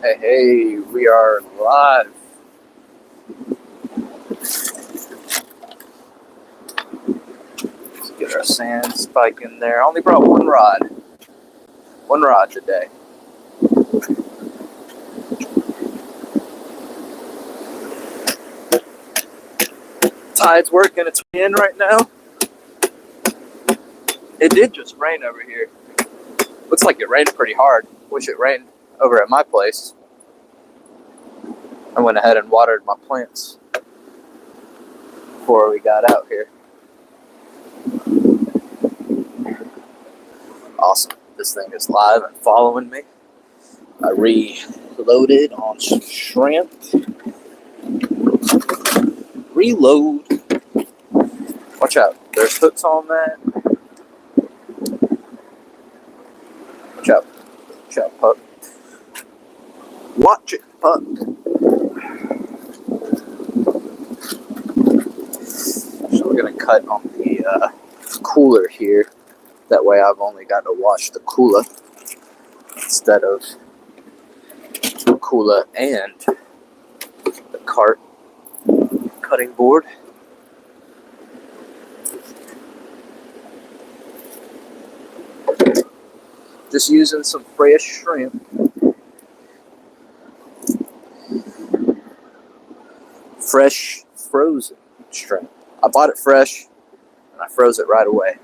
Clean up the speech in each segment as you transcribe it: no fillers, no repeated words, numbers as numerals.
Hey, hey, we are live. Let's get our sand spike in there. I only brought one rod. One rod today. Tide's working its way in right now. It did just rain over here. Looks like it rained pretty hard. Wish it rained over at my place. I went ahead and watered my plants before we got out here. Awesome. This thing is live and following me. I reloaded on some shrimp. Reload. Watch out. There's hooks on that. Watch out. Watch out, pup. Watch it, pup. So we're going to cut on the cooler here. That way I've only got to wash the cooler instead of the cooler and the cart cutting board. Just using some fresh shrimp. Fresh frozen shrimp. I bought it fresh and I froze it right away.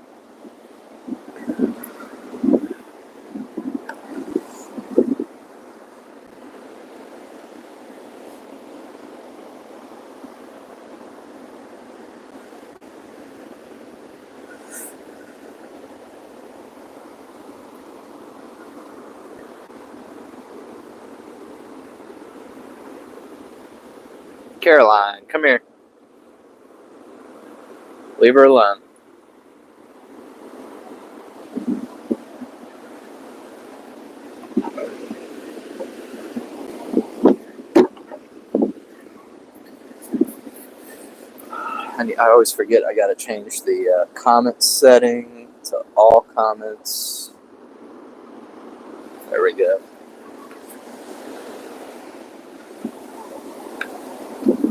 Caroline, come here. Leave her alone. I always forget I gotta change the comment setting to all comments. There we go.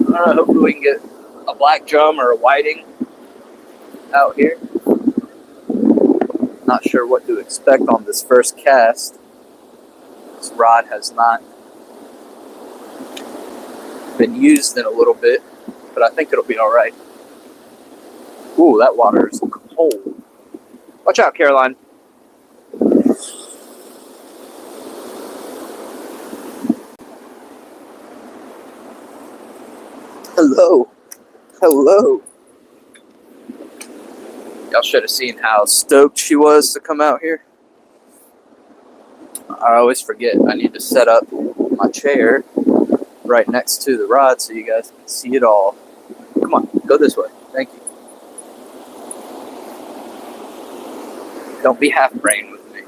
Hopefully we can get a black drum or a whiting out here. Not sure what to expect on this first cast. This rod has not been used in a little bit, but I think it'll be alright. Ooh, that water is cold. Watch out, Caroline. Hello. Hello. Y'all should have seen how stoked she was to come out here. I always forget I need to set up my chair right next to the rod so you guys can see it all. Come on, go this way. Thank you. Don't be half-brain with me.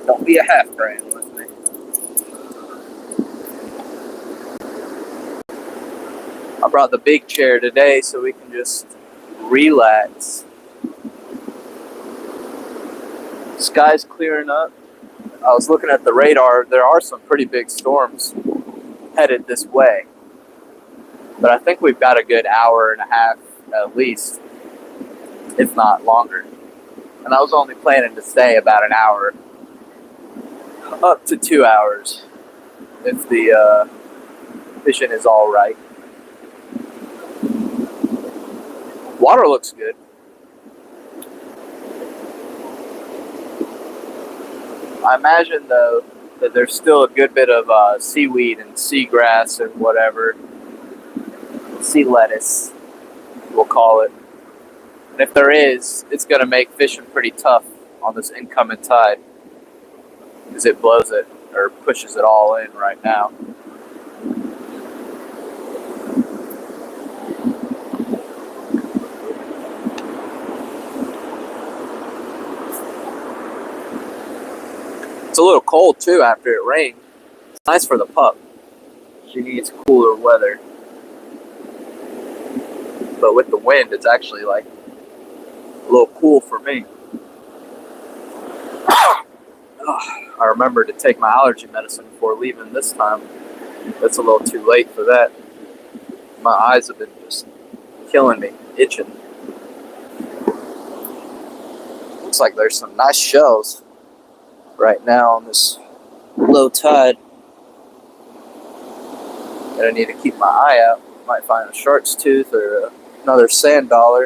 Don't be a half-brain with me. I brought the big chair today so we can just relax. Sky's clearing up. I was looking at the radar. There are some pretty big storms headed this way. But I think we've got a good hour and a half at least, if not longer. And I was only planning to stay about an hour, up to 2 hours, if the fishing is all right. Water looks good. I imagine, though, that there's still a good bit of seaweed and seagrass and whatever. Sea lettuce, we'll call it. And if there is, it's going to make fishing pretty tough on this incoming tide, because it blows it, or pushes it all in right now. It's a little cold too after it rained. It's nice for the pup. She needs cooler weather. But with the wind, it's actually like a little cool for me. I remembered to take my allergy medicine before leaving this time. It's a little too late for that. My eyes have been just killing me, itching. Looks like there's some nice shells right now on this low tide. And I need to keep my eye out. Might find a shark's tooth or another sand dollar.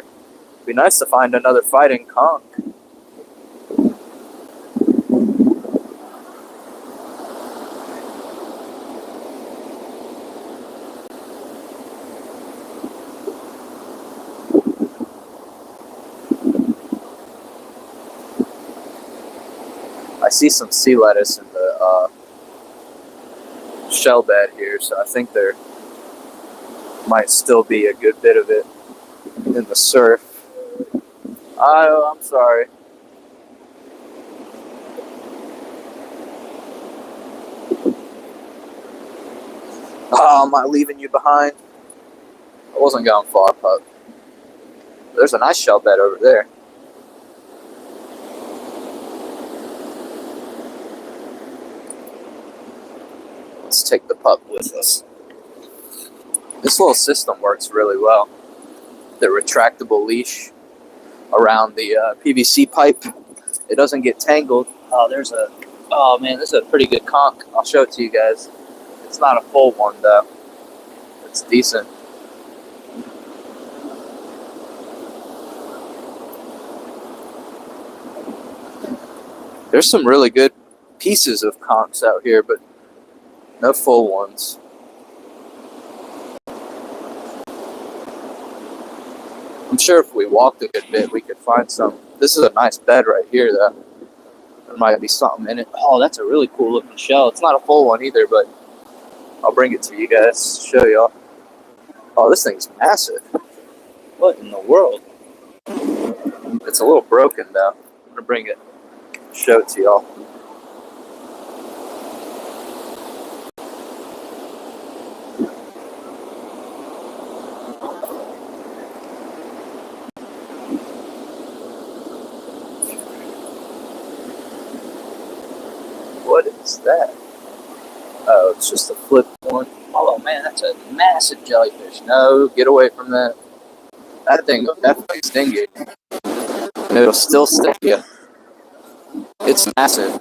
It'd be nice to find another fighting conch. I see some sea lettuce in the shell bed here, so I think there might still be a good bit of it in the surf. Oh, I'm sorry. Oh, am I leaving you behind? I wasn't going far, but there's a nice shell bed over there. Let's take the pup with us. This little system works really well. The retractable leash around the PVC pipe. It doesn't get tangled. Oh man, this is a pretty good conch. I'll show it to you guys. It's not a full one though. It's decent. There's some really good pieces of conchs out here, but no full ones. I'm sure if we walked a good bit, we could find some. This is a nice bed right here, though. There might be something in it. Oh, that's a really cool looking shell. It's not a full one either, but I'll bring it to you guys, show y'all. Oh, this thing's massive. What in the world? It's a little broken, though. I'm going to bring it, show it to y'all. What is that? Oh, it's just a flip one. Oh man, that's a massive jellyfish. No, get away from that. That thing will definitely sting you. And it'll still sting you. It's massive.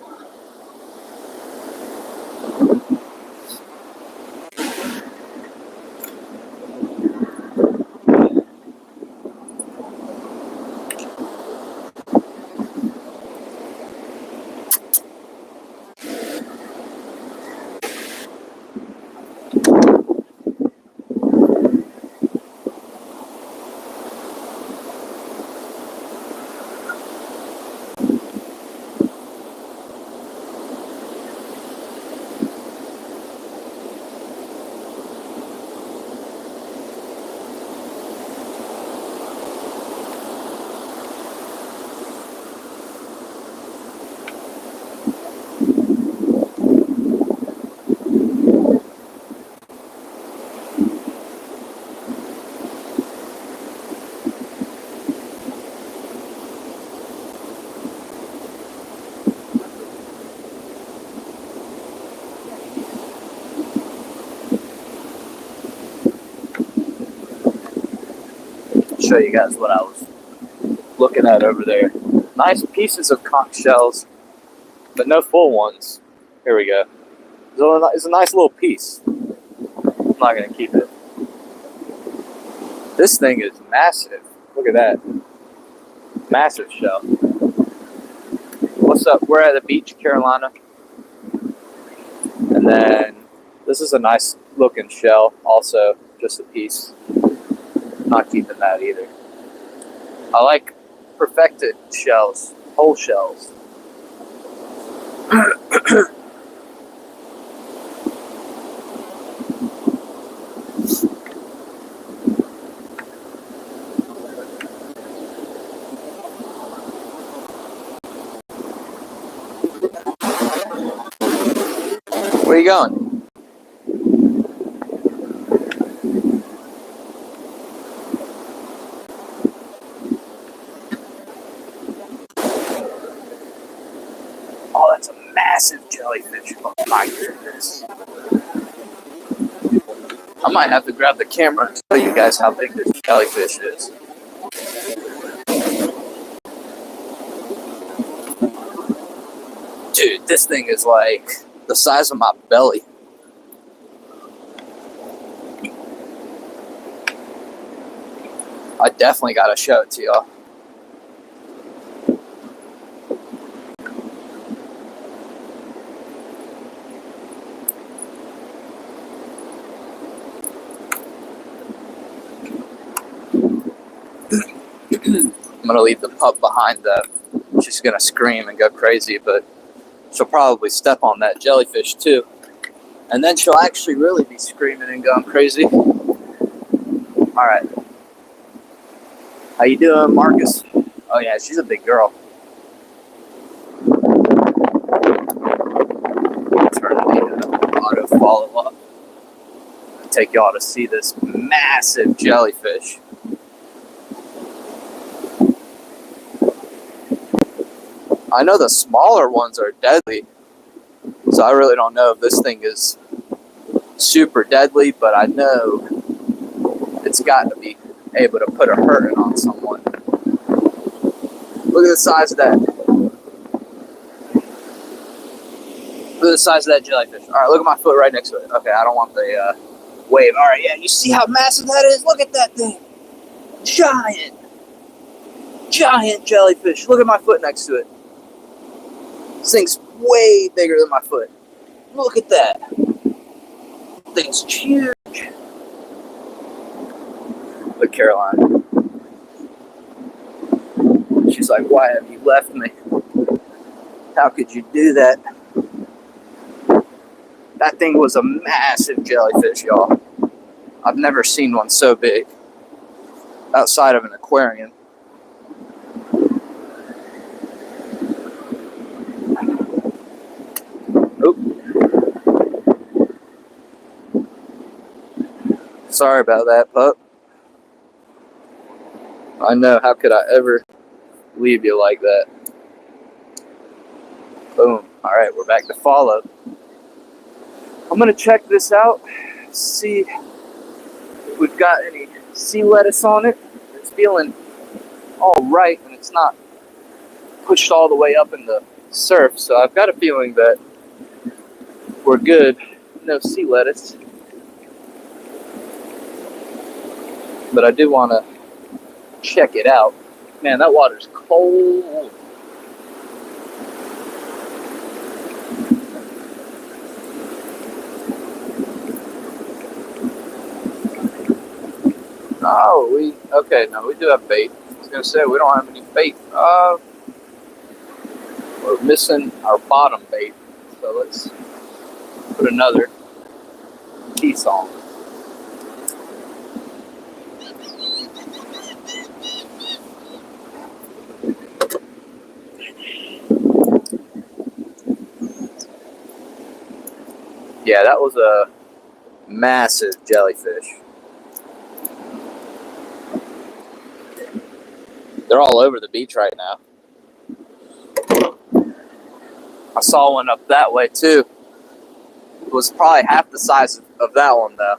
Show you guys what I was looking at over there. Nice pieces of conch shells, but no full ones. Here we go. It's a nice little piece. I'm not going to keep it. This thing is massive. Look at that. Massive shell. What's up? We're at the beach, Carolina. And then this is a nice looking shell. Also, just a piece. Not keeping that either. I like perfected shells, whole shells. Where are you going? That's a massive jellyfish. Oh my goodness. I might have to grab the camera and show you guys how big this jellyfish is. Dude, this thing is like the size of my belly. I definitely gotta show it to y'all. I'm gonna leave the pup behind though. She's gonna scream and go crazy, but she'll probably step on that jellyfish too. And then she'll actually really be screaming and going crazy. Alright. How you doing, Marcus? Oh yeah, she's a big girl. Turn the auto follow up. Take y'all to see this massive jellyfish. I know the smaller ones are deadly, so I really don't know if this thing is super deadly, but I know it's got to be able to put a hurting on someone. Look at the size of that. Look at the size of that jellyfish. All right, look at my foot right next to it. Okay, I don't want the wave. All right, yeah, you see how massive that is? Look at that thing. Giant jellyfish. Look at my foot next to it. This thing's way bigger than my foot. Look at that. This thing's huge. Look, Caroline. She's like, why have you left me? How could you do that? That thing was a massive jellyfish, y'all. I've never seen one so big outside of an aquarium. Sorry about that, pup. I know, how could I ever leave you like that? Boom. Alright, we're back to follow. I'm going to check this out, see if we've got any sea lettuce on it. It's feeling alright, and it's not pushed all the way up in the surf, so I've got a feeling that we're good. No sea lettuce. But I do want to check it out. Man, that water's cold. Oh, no, we do have bait. I was going to say, we don't have any bait. We're missing our bottom bait. So let's put another piece on. Yeah, that was a massive jellyfish. They're all over the beach right now. I saw one up that way too. It was probably half the size of that one though.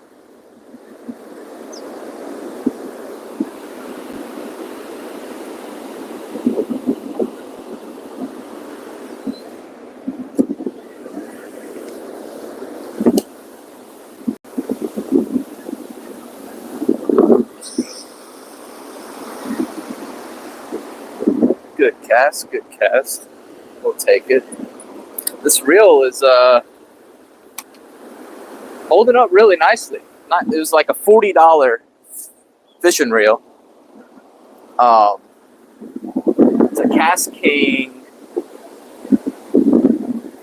Good cast, good cast. We'll take it. This reel is holding up really nicely. It was like a $40 fishing reel. It's a Cast King.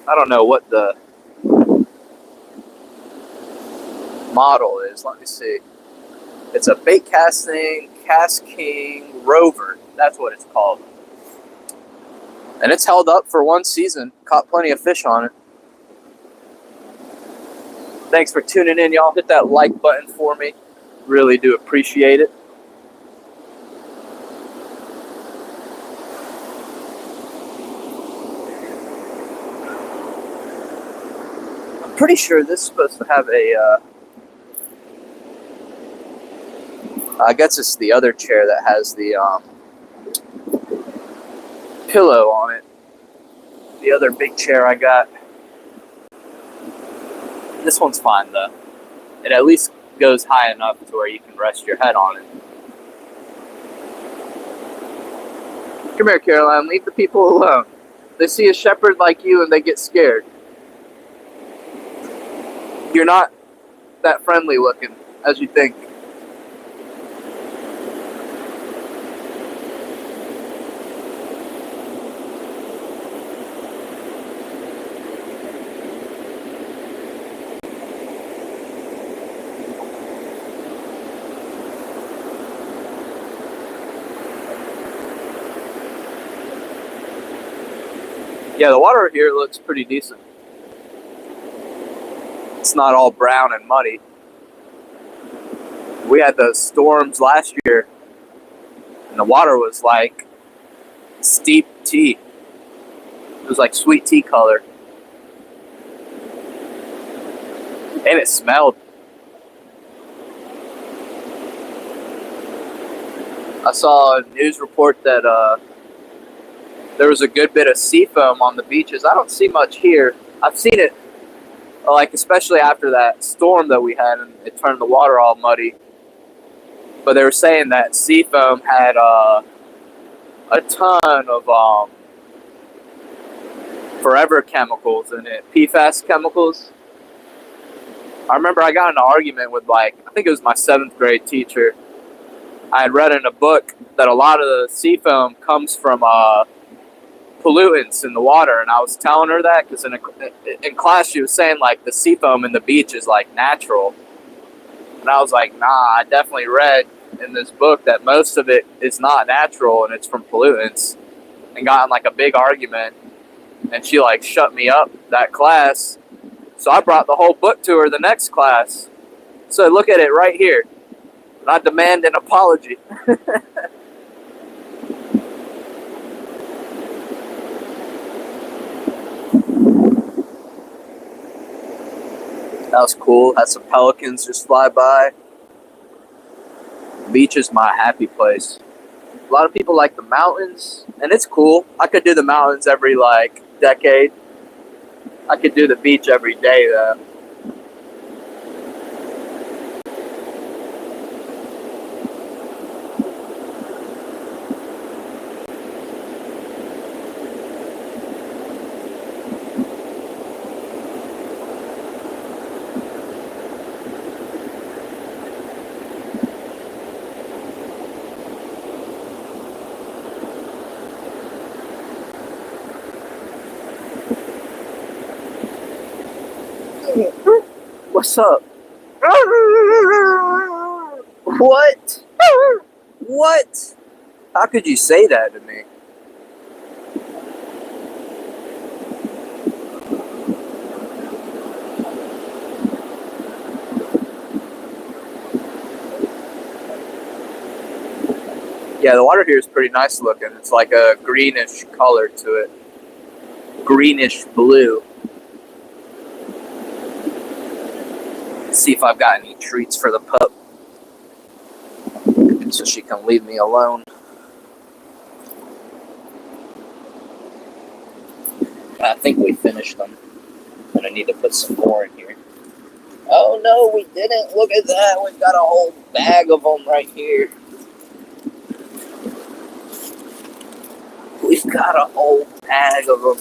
I don't know what the model is. Let me see. It's a bait casting Cast King Rover. That's what it's called. And it's held up for one season. Caught plenty of fish on it. Thanks for tuning in, y'all. Hit that like button for me. Really do appreciate it. Pretty sure this is supposed to have a, I guess it's the other chair that has the pillow on it. The other big chair I got. This one's fine though. It at least goes high enough to where you can rest your head on it. Come here, Caroline. Leave the people alone. They see a shepherd like you and they get scared. You're not that friendly looking as you think. Yeah, the water here looks pretty decent. It's not all brown and muddy. We had those storms last year, and the water was like steep tea. It was like sweet tea color. And it smelled. I saw a news report that there was a good bit of sea foam on the beaches. I don't see much here. I've seen it, like especially after that storm that we had, and it turned the water all muddy. But they were saying that sea foam had a ton of forever chemicals in it, PFAS chemicals. I remember I got in an argument with, like, I think it was my 7th grade teacher. I had read in a book that a lot of the sea foam comes from pollutants in the water, and I was telling her that because in class she was saying like the sea foam in the beach is like natural, and I was like, nah, I definitely read in this book that most of it is not natural and it's from pollutants, and got in like a big argument, and she like shut me up that class. So I brought the whole book to her the next class. So look at it right here, and I demand an apology. That was cool. Had some pelicans just fly by. The beach is my happy place. A lot of people like the mountains, and it's cool. I could do the mountains every like decade. I could do the beach every day though. What's up? What? What? How could you say that to me? Yeah, the water here is pretty nice looking. It's like a greenish color to it. Greenish blue. Let's see if I've got any treats for the pup, so she can leave me alone. I think we finished them, and I need to put some more in here. Oh no, we didn't. Look at that. We've got a whole bag of them right here. We've got a whole bag of them.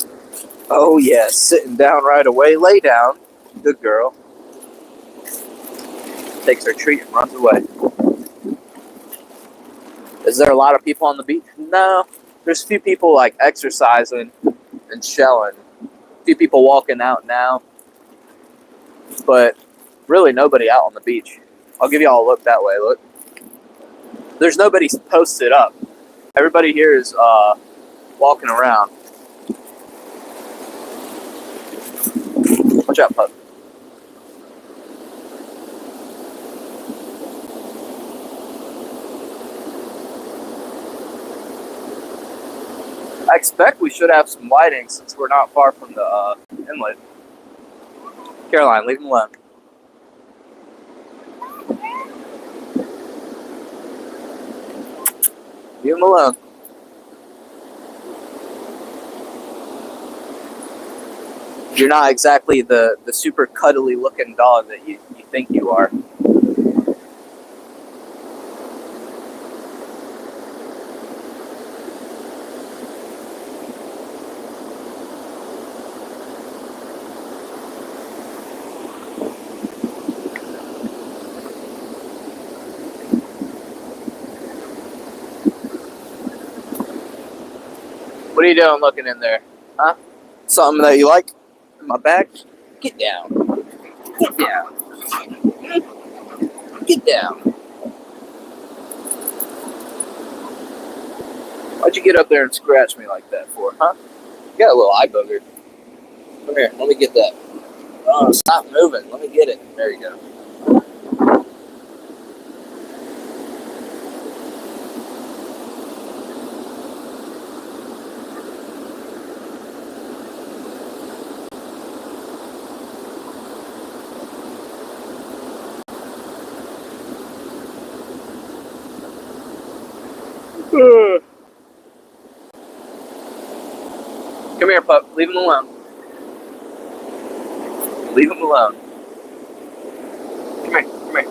Oh yeah, sitting down right away. Lay down. Good girl. Takes her treat and runs away. Is there a lot of people on the beach? No. There's a few people like exercising and shelling. A few people walking out now. But really nobody out on the beach. I'll give y'all a look that way. Look. There's nobody posted up. Everybody here is walking around. Watch out, pup. I expect we should have some lighting since we're not far from the inlet. Caroline, leave him alone. Leave him alone. You're not exactly the super cuddly looking dog that you think you are. What are you doing looking in there? Huh? Something that you like? In my bag? Get down. Get down. Get down. Why'd you get up there and scratch me like that for, huh? You got a little eye booger. Come here, let me get that. Oh, stop moving. Let me get it. There you go. Come here, pup. Leave him alone. Leave him alone. Come here. Come here.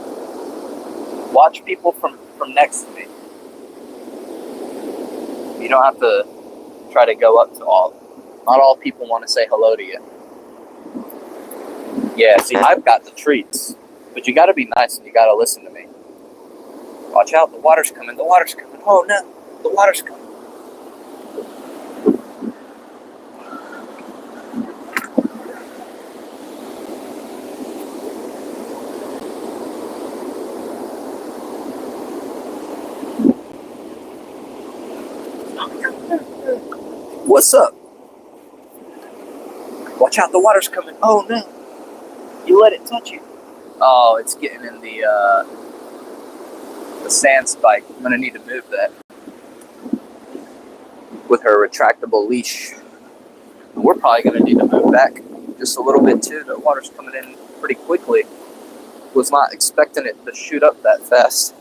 Watch people from next to me. You don't have to try to go up to all. Not all people want to say hello to you. Yeah, see, I've got the treats. But you got to be nice and you got to listen to me. Watch out. The water's coming. The water's coming. Oh, no. The water's coming. What's up? Watch out, the water's coming. Oh no. You let it touch you. Oh, it's getting in the sand spike. I'm gonna need to move that with her retractable leash. We're probably gonna need to move back just a little bit too. The water's coming in pretty quickly. Was not expecting it to shoot up that fast.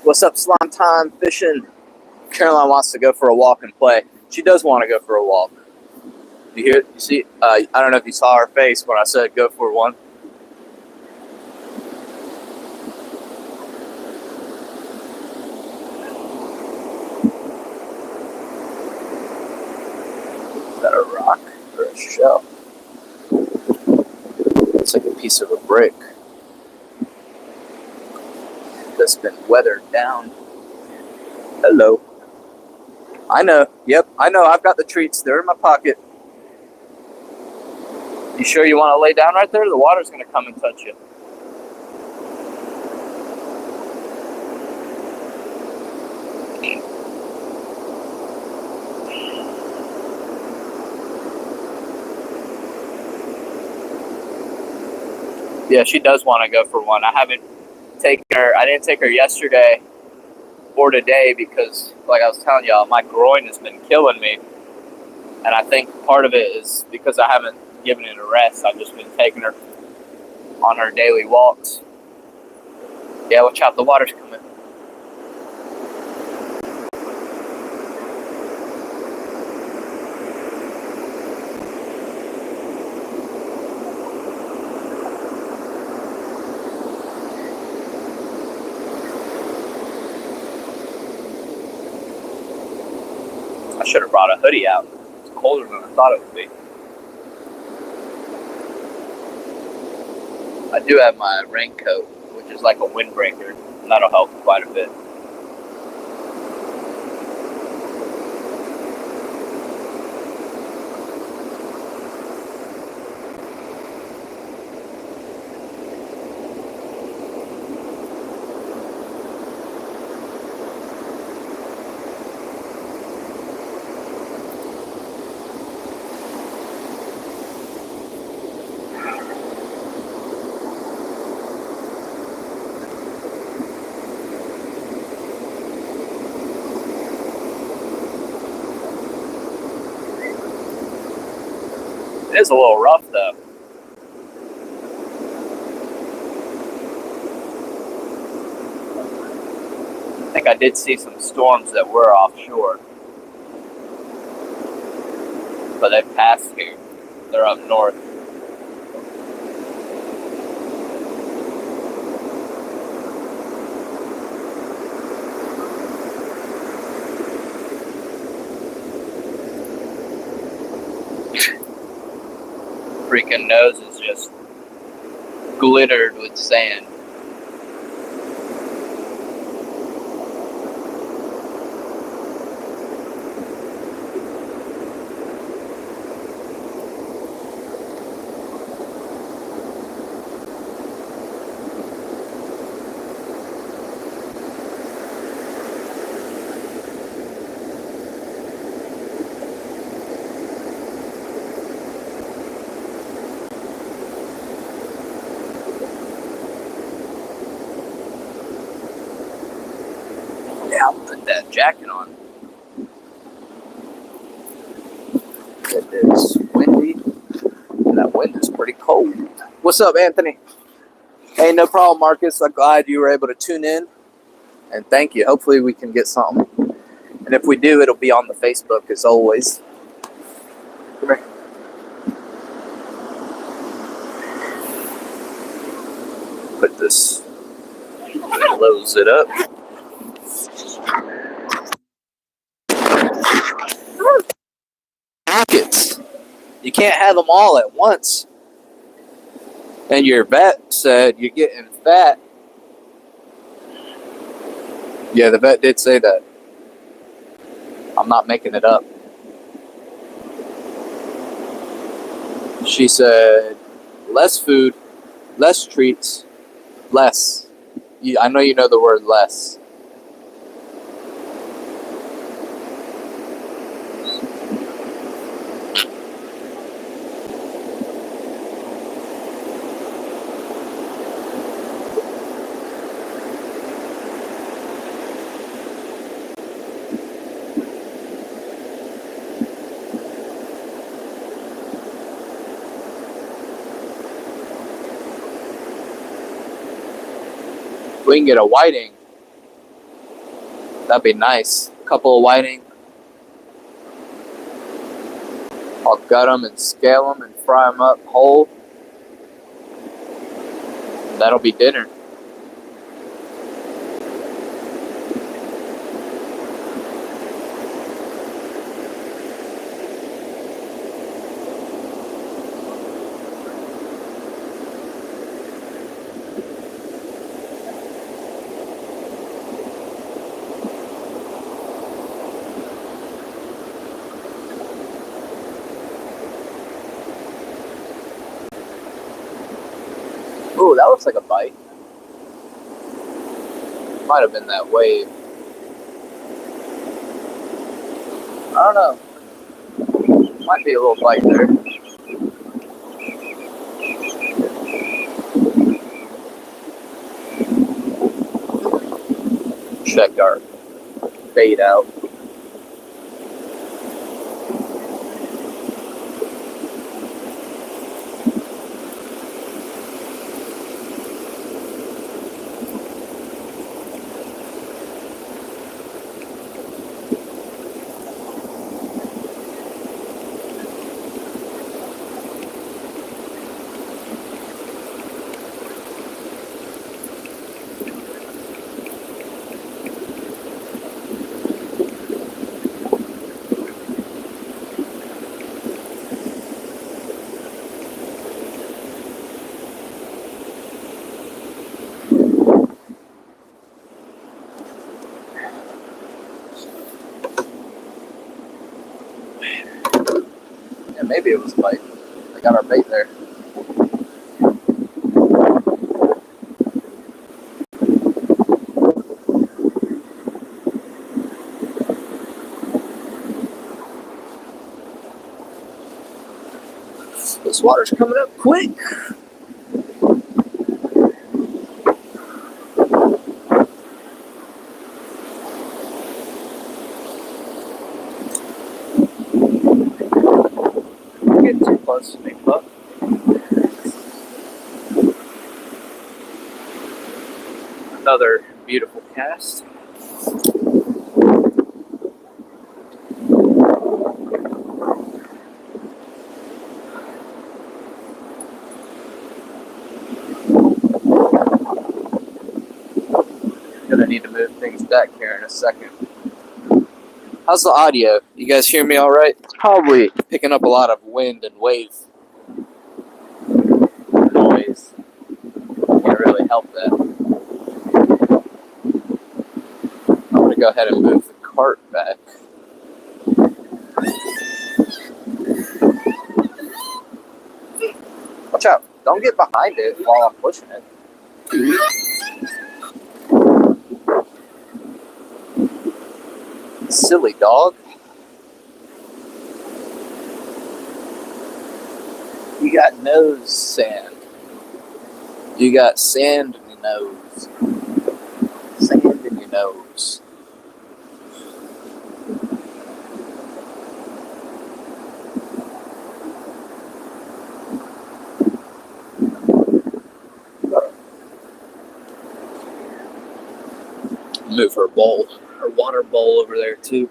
What's up, slime time fishing? Caroline wants to go for a walk and play. She does want to go for a walk. You hear? You see? I don't know if you saw her face when I said go for one. Is that a rock or a shell? It's like a piece of a brick that's been weathered down. Hello. I know. Yep, I know. I've got the treats. They're in my pocket. You sure you want to lay down right there? The water's going to come and touch you. Yeah, she does want to go for one. I didn't take her yesterday or today because, like I was telling y'all, my groin has been killing me. And I think part of it is because I haven't given it a rest. I've just been taking her on her daily walks. Yeah, watch out, the water's coming. I should have brought a hoodie out. It's colder than I thought it would be. I do have my raincoat, which is like a windbreaker, and that'll help quite a bit. is a little rough though. I think I did see some storms that were offshore, but they've passed here. They're up north. Freaking nose is just glittered with sand. Yeah, I'll put that jacket on. It is windy, and that wind is pretty cold. What's up, Anthony? Hey, no problem, Marcus. I'm glad you were able to tune in, and thank you. Hopefully we can get something. And if we do, it'll be on the Facebook as always. Come here. Put this, close it up. Pockets. You can't have them all at once. And your vet said you're getting fat. Yeah, the vet did say that. I'm not making it up. She said, less food, less treats, less. I know you know the word less. We can get a whiting. That'd be nice. A couple of whiting. I'll gut them and scale them and fry them up whole. That'll be dinner. Ooh, that looks like a bite. Might have been that wave. I don't know. Might be a little bite there. Check our bait out. Yeah, maybe it was a bite. I got our bait there. This water's coming up quick. Get too close to me. Another beautiful cast. Gonna need to move things back here in a second. How's the audio? You guys hear me all right? It's probably picking up a lot of wind and wave noise. Can't really help that. I'm gonna go ahead and move the cart back. Watch out. Don't get behind it while I'm pushing it. Silly dog. You got nose sand. You got sand in your nose. Sand in your nose. Move her bowl, her water bowl over there too.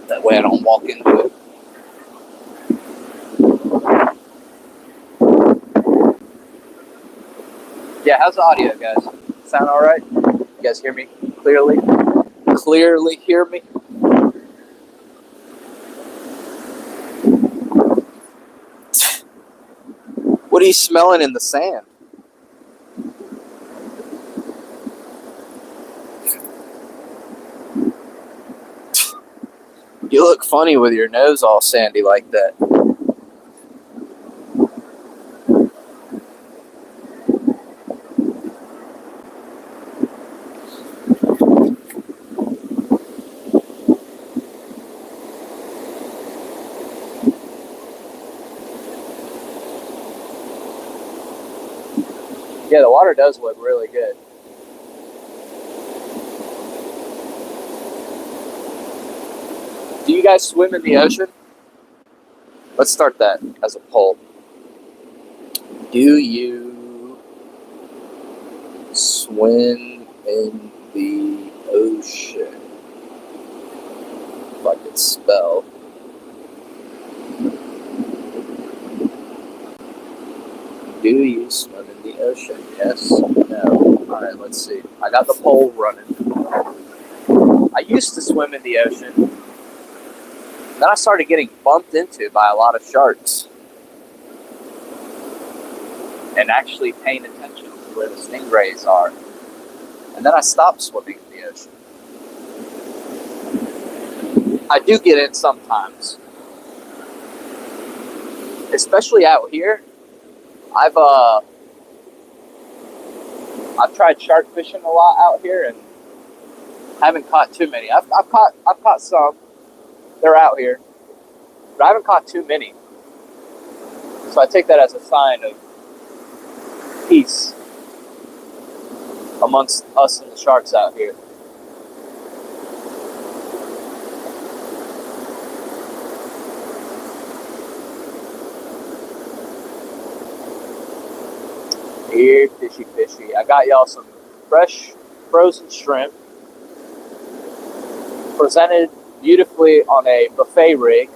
That way I don't walk into it. Yeah, how's the audio, guys? Sound all right? You guys hear me clearly? Clearly hear me? What are you smelling in the sand? You look funny with your nose all sandy like that. Yeah, the water does look really good. Do you guys swim in the ocean? Let's start that as a poll. Do you swim in the ocean? If I could spell. Do you swim in the ocean? Yes, no. Alright, let's see. I got the poll running. I used to swim in the ocean. Then I started getting bumped into by a lot of sharks. And actually paying attention to where the stingrays are. And then I stopped swimming in the ocean. I do get in sometimes. Especially out here. I've tried shark fishing a lot out here and haven't caught too many. I've caught some. They're out here, but I haven't caught too many. So I take that as a sign of peace amongst us and the sharks out here. Here, fishy, fishy. I got y'all some fresh frozen shrimp presented beautifully on a buffet rig.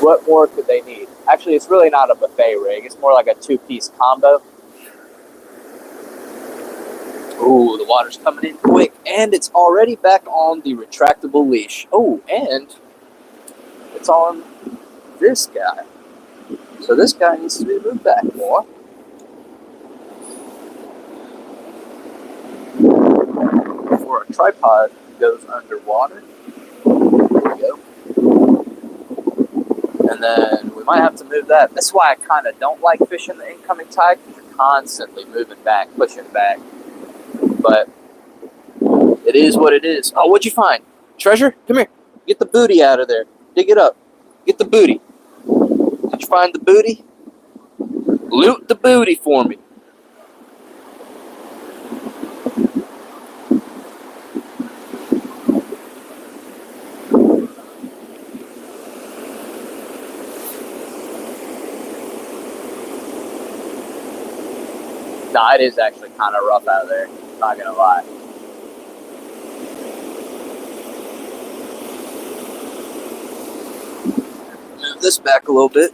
What more could they need? Actually, it's really not a buffet rig. It's more like a two-piece combo. Ooh, the water's coming in quick. And it's already back on the retractable leash. Oh, and it's on this guy. So this guy needs to be moved back more. Before our tripod goes underwater. There we go. And then we might have to move that. That's why I kind of don't like fishing the incoming tide. You're constantly moving back, pushing back. But it is what it is. Oh, what'd you find? Treasure? Come here. Get the booty out of there. Dig it up. Get the booty. Did you find the booty? Loot the booty for me. Nah, it is actually kind of rough out there. Not gonna lie. Move this back a little bit.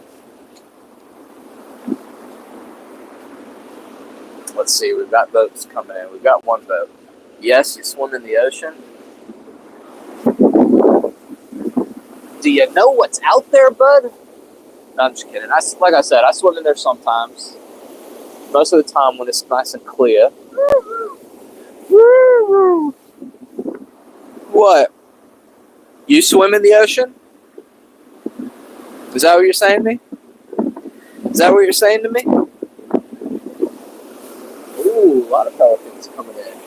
Let's see, we've got boats coming in. We've got one boat. Yes, you swim in the ocean. Do you know what's out there, bud? No, I'm just kidding. Like I said, I swim in there sometimes. Most of the time when it's nice and clear. What? You swim in the ocean? Is that what you're saying to me? Is that what you're saying to me? Ooh, a lot of pelicans coming in.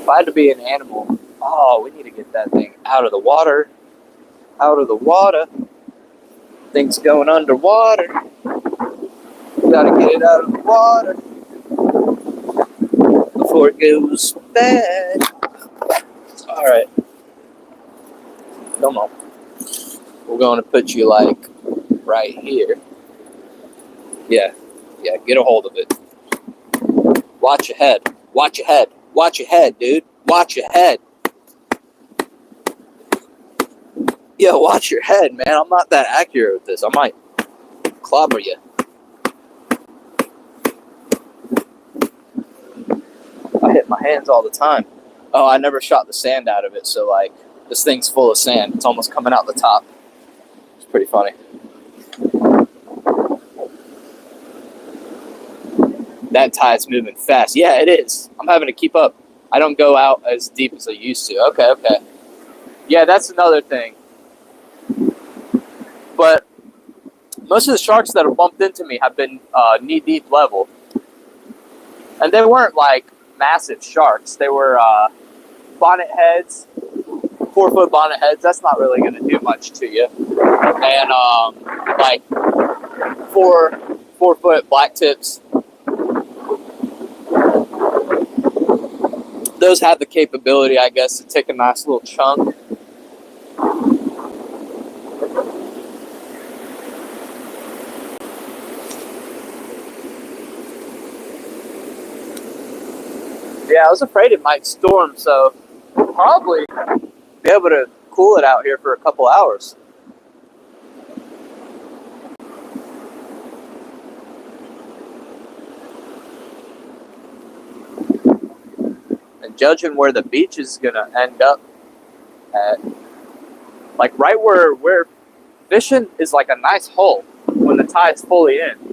If I had to be an animal, oh, we need to get that thing out of the water. Out of the water. Thing's going underwater. We gotta get it out of the water before it goes bad. Alright. Come on. We're going to put you like right here. Yeah, get a hold of it. Watch your head. Watch your head. Watch your head, dude. Watch your head. Yeah, watch your head, man. I'm not that accurate with this. I might clobber you. I hit my hands all the time. Oh, I never shot the sand out of it, so like this thing's full of sand. It's almost coming out the top. It's pretty funny. That tide's moving fast. Yeah, it is. I'm having to keep up. I don't go out as deep as I used to. Okay. Yeah, that's another thing. But most of the sharks that have bumped into me have been knee-deep level. And they weren't like massive sharks. They were bonnet heads, 4-foot bonnet heads. That's not really going to do much to you. And like 4-foot black tips. Those have the capability, I guess, to take a nice little chunk. Yeah, I was afraid it might storm, so we'll probably be able to cool it out here for a couple hours. And judging where the beach is going to end up at, like right where fishing is like a nice hole when the tide's fully in.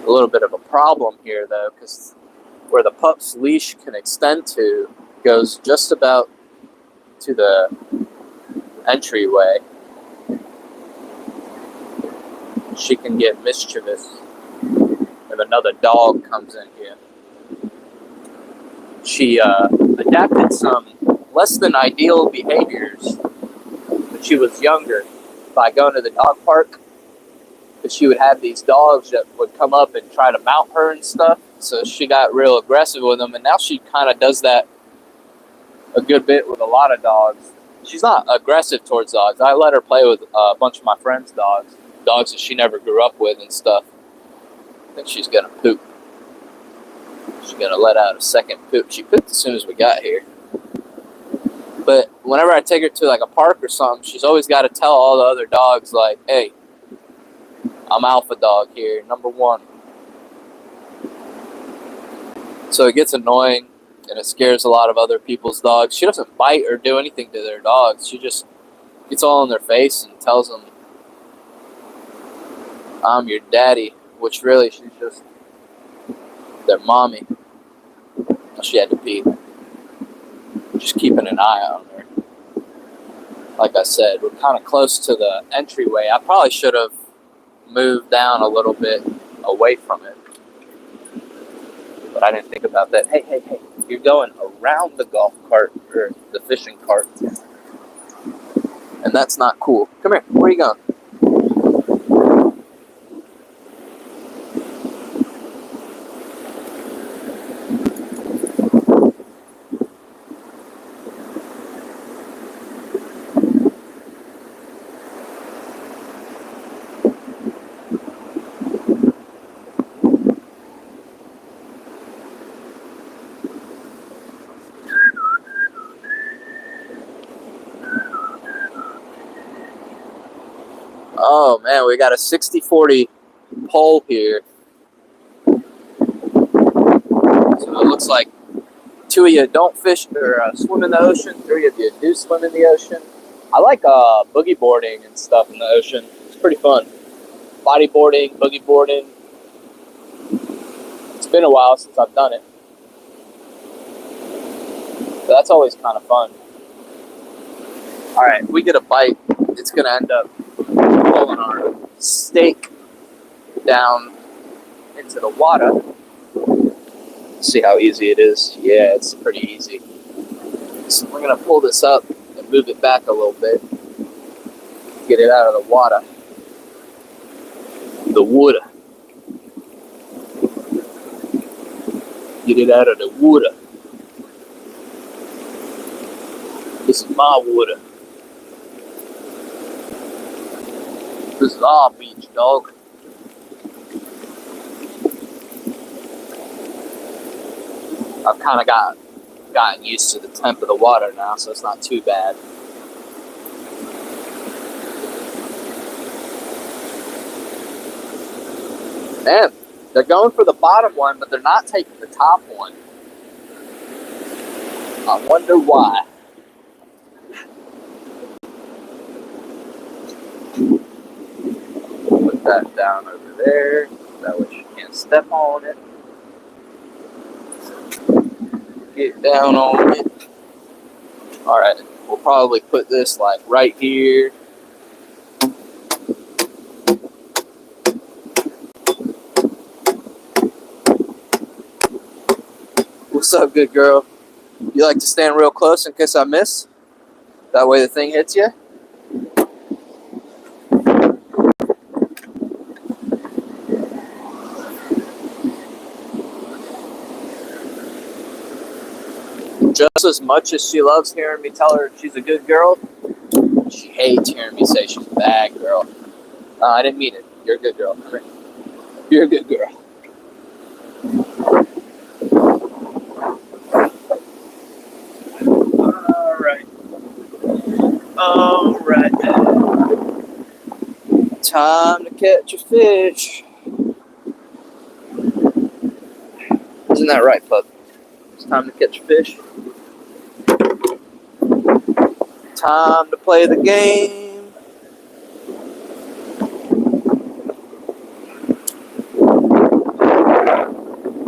A little bit of a problem here though, because where the pup's leash can extend to goes just about to the entryway. She can get mischievous if another dog comes in here. She adapted some less than ideal behaviors when she was younger by going to the dog park. But she would have these dogs that would come up and try to mount her and stuff. So she got real aggressive with them. And now she kind of does that a good bit with a lot of dogs. She's not aggressive towards dogs. I let her play with a bunch of my friends' dogs. Dogs that she never grew up with and stuff. I think she's going to poop. She's going to let out a second poop. She pooped as soon as we got here. But whenever I take her to like a park or something, she's always got to tell all the other dogs like, hey, I'm alpha dog here, number one. So it gets annoying, and it scares a lot of other people's dogs. She doesn't bite or do anything to their dogs. She just gets all in their face and tells them, I'm your daddy, which really she's just their mommy. She had to pee. Just keeping an eye on her. Like I said, we're kind of close to the entryway. I probably should have moved down a little bit away from it. But I didn't think about that. Hey. You're going around the golf cart, or the fishing cart. And that's not cool. Come here. Where are you going? Oh man, we got a 60-40 pole here. So it looks like 2 of you don't fish or swim in the ocean. 3 of you do swim in the ocean. I like boogie boarding and stuff in the ocean. It's pretty fun. Bodyboarding, boogie boarding. It's been a while since I've done it. But that's always kind of fun. Alright, if we get a bite, it's going to end up pulling our steak down into the water. See how easy it is. Yeah, it's pretty easy. So we're going to pull this up and move it back a little bit. Get it out of the water. The water. Get it out of the water. This is my water. This is our beach, dog. I've kind of gotten used to the temp of the water now, so it's not too bad. Man, they're going for the bottom one, but they're not taking the top one. I wonder why. Put that down over there. That way she can't step on it. Get down on it. Alright, we'll probably put this like right here. What's up, good girl? You like to stand real close in case I miss? That way the thing hits you? Just as much as she loves hearing me tell her she's a good girl, she hates hearing me say she's a bad girl. I didn't mean it. You're a good girl. Come here. You're a good girl. Alright then. Time to catch a fish. Isn't that right, bud? It's time to catch a fish. Time to play the game.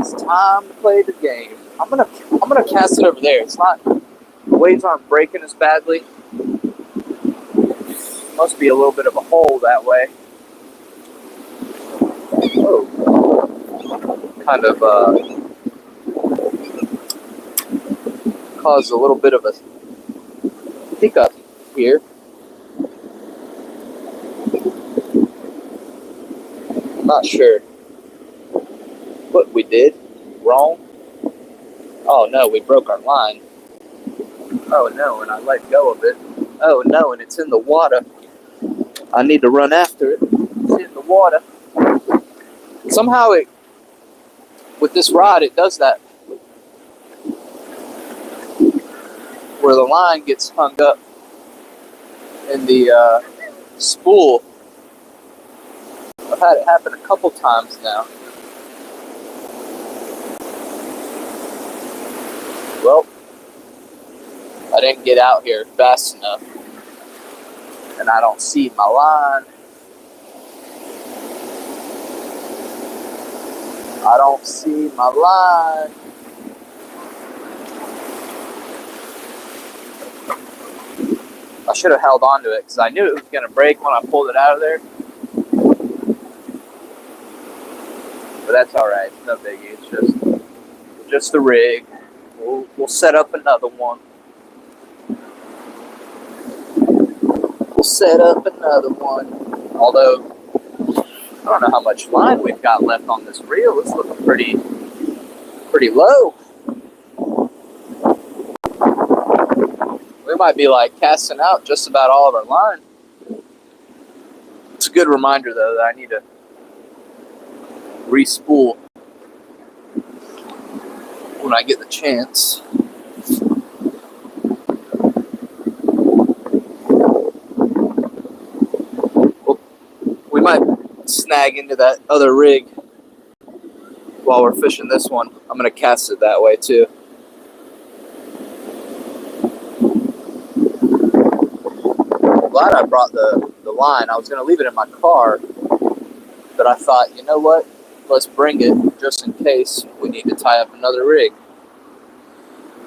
It's time to play the game. I'm gonna cast it over there. It's not, the waves aren't breaking as badly. Must be a little bit of a hole that way. Oh, kind of caused a little bit of a hiccup here. I'm not sure what we did wrong. Oh no, we broke our line. Oh no, and I let go of it. Oh no, and it's in the water. I need to run after it. It's in the water. Somehow with this rod, it does that. Where the line gets hung up in the spool. I've had it happen a couple times now. Well, I didn't get out here fast enough. And I don't see my line. I don't see my line. I should have held on to it because I knew it was going to break when I pulled it out of there. But that's alright. It's no biggie. It's just a rig. We'll set up another one. We'll set up another one. Although, I don't know how much line we've got left on this reel. It's looking pretty low. We might be like casting out just about all of our line. It's a good reminder though that I need to re-spool when I get the chance. snag into that other rig while we're fishing this one. I'm going to cast it that way too. I'm glad I brought the line. I was going to leave it in my car, but I thought, you know what? Let's bring it just in case we need to tie up another rig.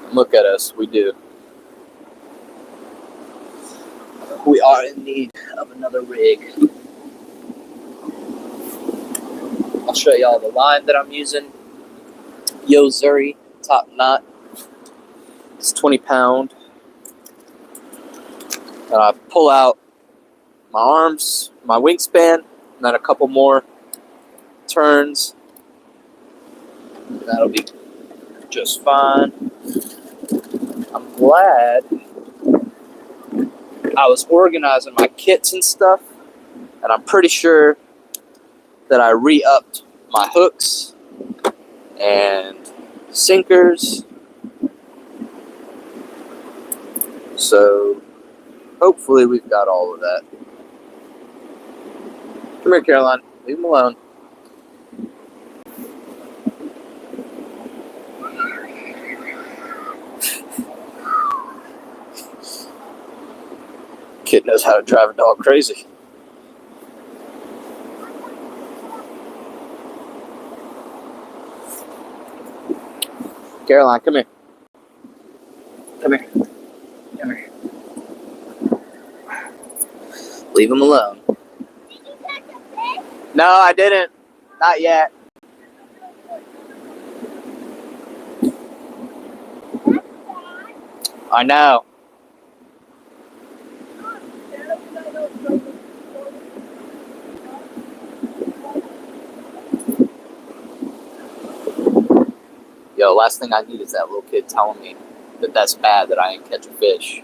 And look at us, we do. We are in need of another rig. I'll show y'all the line that I'm using. Yo-Zuri top knot. It's 20 pound. And I pull out my arms, my wingspan, and then a couple more turns. That'll be just fine. I'm glad I was organizing my kits and stuff, and I'm pretty sure that I re-upped my hooks and sinkers. So hopefully we've got all of that. Come here, Caroline. Leave him alone. Kid knows how to drive a dog crazy. Caroline, come here. Come here. Come here. Leave him alone. Did you catch a fish? No, I didn't. Not yet. I know. Yo, last thing I need is that little kid telling me that that's bad that I ain't catch a fish.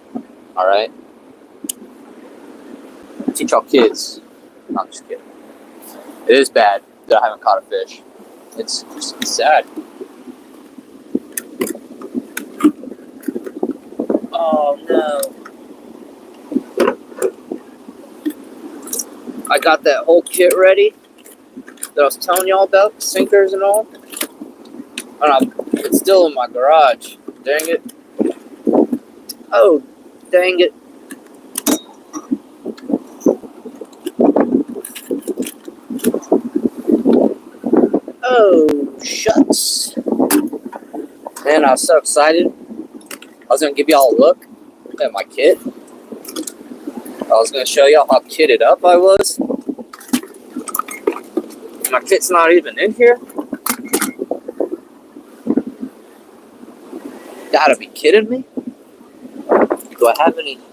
Alright? Teach y'all kids. No, I'm just kidding. It is bad that I haven't caught a fish. It's just sad. Oh no. I got that whole kit ready that I was telling y'all about, the sinkers and all. And it's still in my garage. Dang it. Oh, dang it. Oh, shucks. Man, I was so excited. I was going to give y'all a look at my kit. I was going to show y'all how kitted up I was. My kit's not even in here. Gotta be kidding me. Do I have anything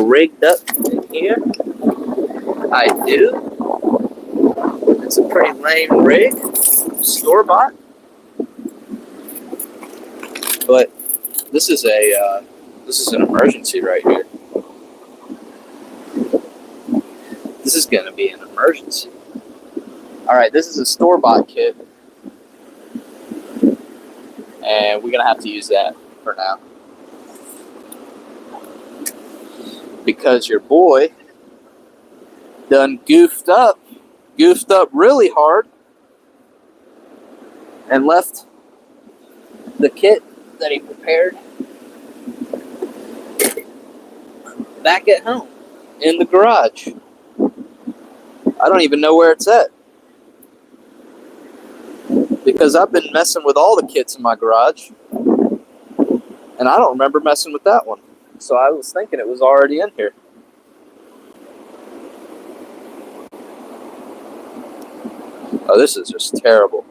rigged up in here? I do. It's a pretty lame rig. Store-bought. But this is an emergency right here. This is gonna be an emergency. Alright, this is a store-bought kit. And we're gonna have to use that for now. Because your boy done goofed up really hard and left the kit that he prepared back at home in the garage. I don't even know where it's at. Because I've been messing with all the kits in my garage. And I don't remember messing with that one. So I was thinking it was already in here. Oh, this is just terrible.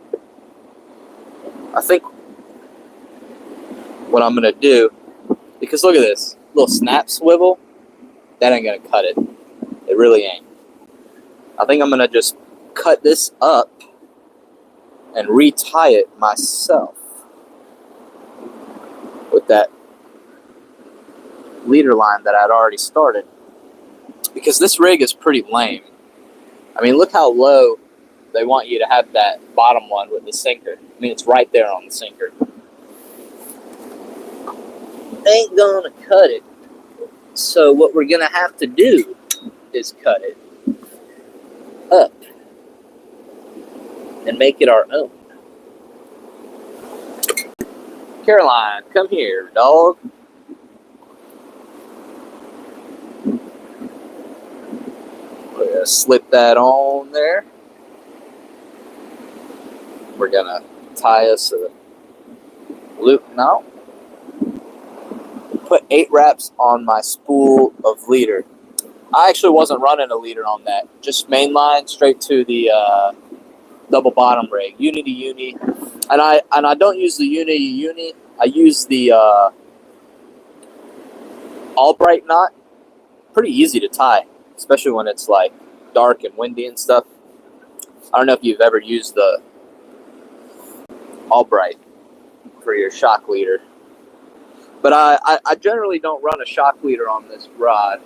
I think what I'm going to do, because look at this little snap swivel, that ain't going to cut it. It really ain't. I think I'm going to just cut this up and retie it myself with that leader line that I'd already started. Because this rig is pretty lame. I mean, look how low they want you to have that bottom one with the sinker. I mean, it's right there on the sinker. Ain't gonna cut it. So what we're gonna have to do is cut it. up and make it our own. Caroline, come here, dog. We're gonna slip that on there. We're gonna tie us a loop now. Put 8 wraps on my spool of leader. I actually wasn't running a leader on that. Just mainline straight to the double bottom rig, uni to uni. And I don't use the uni to uni. I use the Albright knot. Pretty easy to tie, especially when it's like dark and windy and stuff. I don't know if you've ever used the Albright for your shock leader, but I generally don't run a shock leader on this rod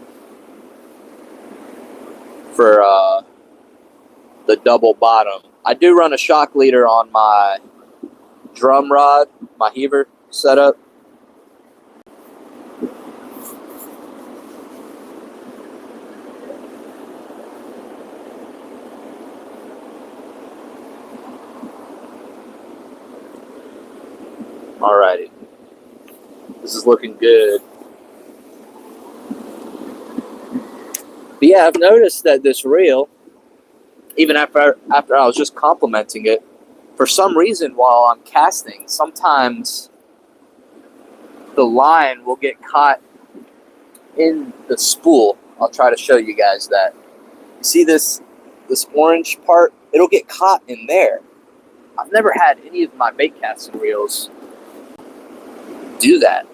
for the double bottom. I do run a shock leader on my drum rod, my heaver setup. Alrighty, this is looking good. But yeah, I've noticed that this reel, even after I was just complimenting it, for some reason while I'm casting, sometimes the line will get caught in the spool. I'll try to show you guys that. You see this orange part? It'll get caught in there. I've never had any of my bait casting reels do that.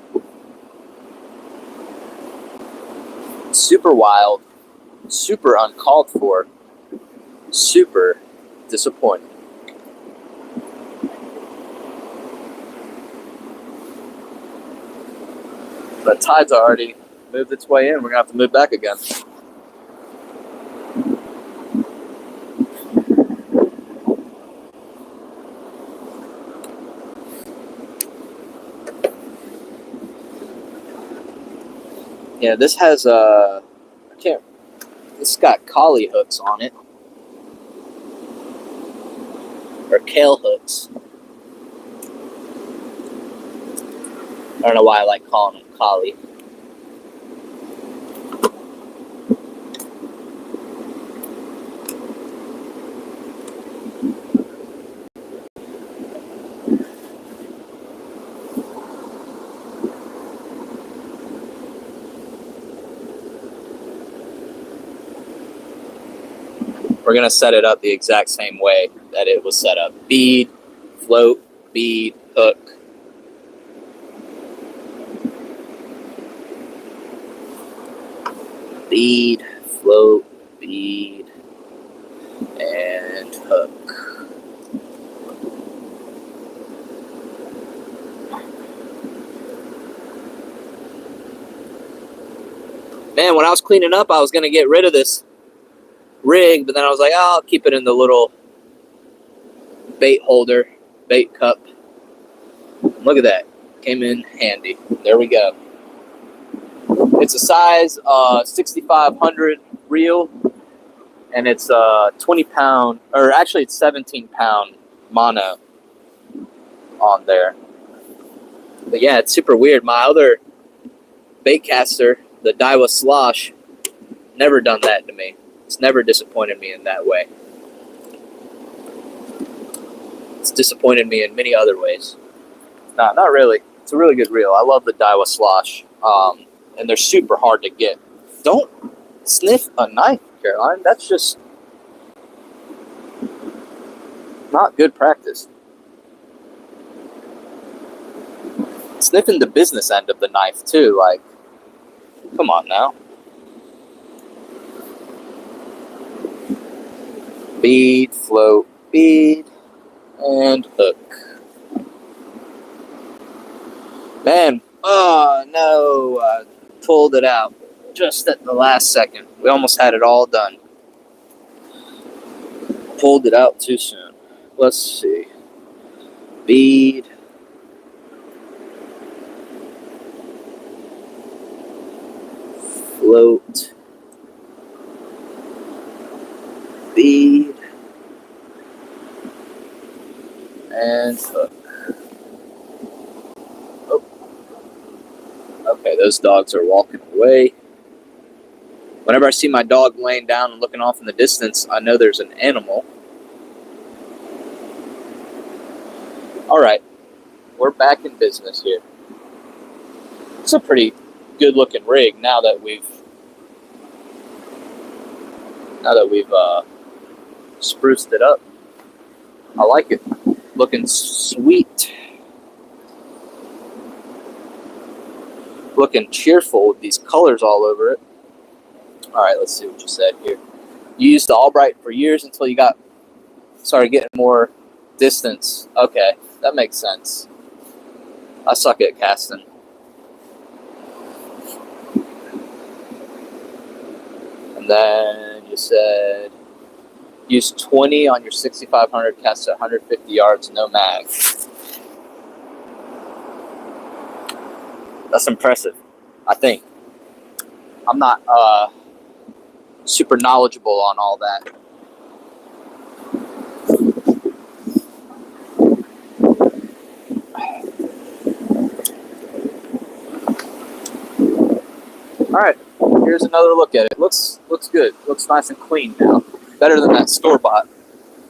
Super wild, super uncalled for, super disappointing. The tide's already moved its way in. We're gonna have to move back again. Yeah, this has it's got collie hooks on it. Or kale hooks. I don't know why I like calling them collie. We're going to set it up the exact same way that it was set up. Bead, float, bead, hook. Bead, float, bead, and hook. Man, when I was cleaning up, I was going to get rid of this rig, but then I was like, oh, I'll keep it in the little bait holder, bait cup. Look at that. Came in handy. There we go. It's a size 6500 reel, and it's 20 pound, or actually it's 17 pound mono on there. But yeah, it's super weird. My other bait caster, the Daiwa Slosh, never done that to me. It's never disappointed me in that way. It's disappointed me in many other ways. No, not really. It's a really good reel. I love the Daiwa Slosh. And they're super hard to get. Don't sniff a knife, Caroline. That's just not good practice. Sniffing the business end of the knife, too. Like, come on now. Bead, float, bead, and hook. Man, oh no, I pulled it out just at the last second. We almost had it all done. Pulled it out too soon. Let's see. Bead. Float. Bead. those dogs are walking away. Whenever I see my dog laying down and looking off in the distance, I know there's an animal. All right, we're back in business here. It's a pretty good-looking rig now that we've spruced it up. I like it. Looking sweet. Looking cheerful with these colors all over it. All right, let's see what you said here. You used the Albright for years until you started getting more distance. Okay, that makes sense. I suck at casting. And then you said use 20 on your 6500, cast to 150 yards, no mag. That's impressive, I think. I'm not super knowledgeable on all that. All right, here's another look at it. Looks good. Looks nice and clean now. Better than that store-bought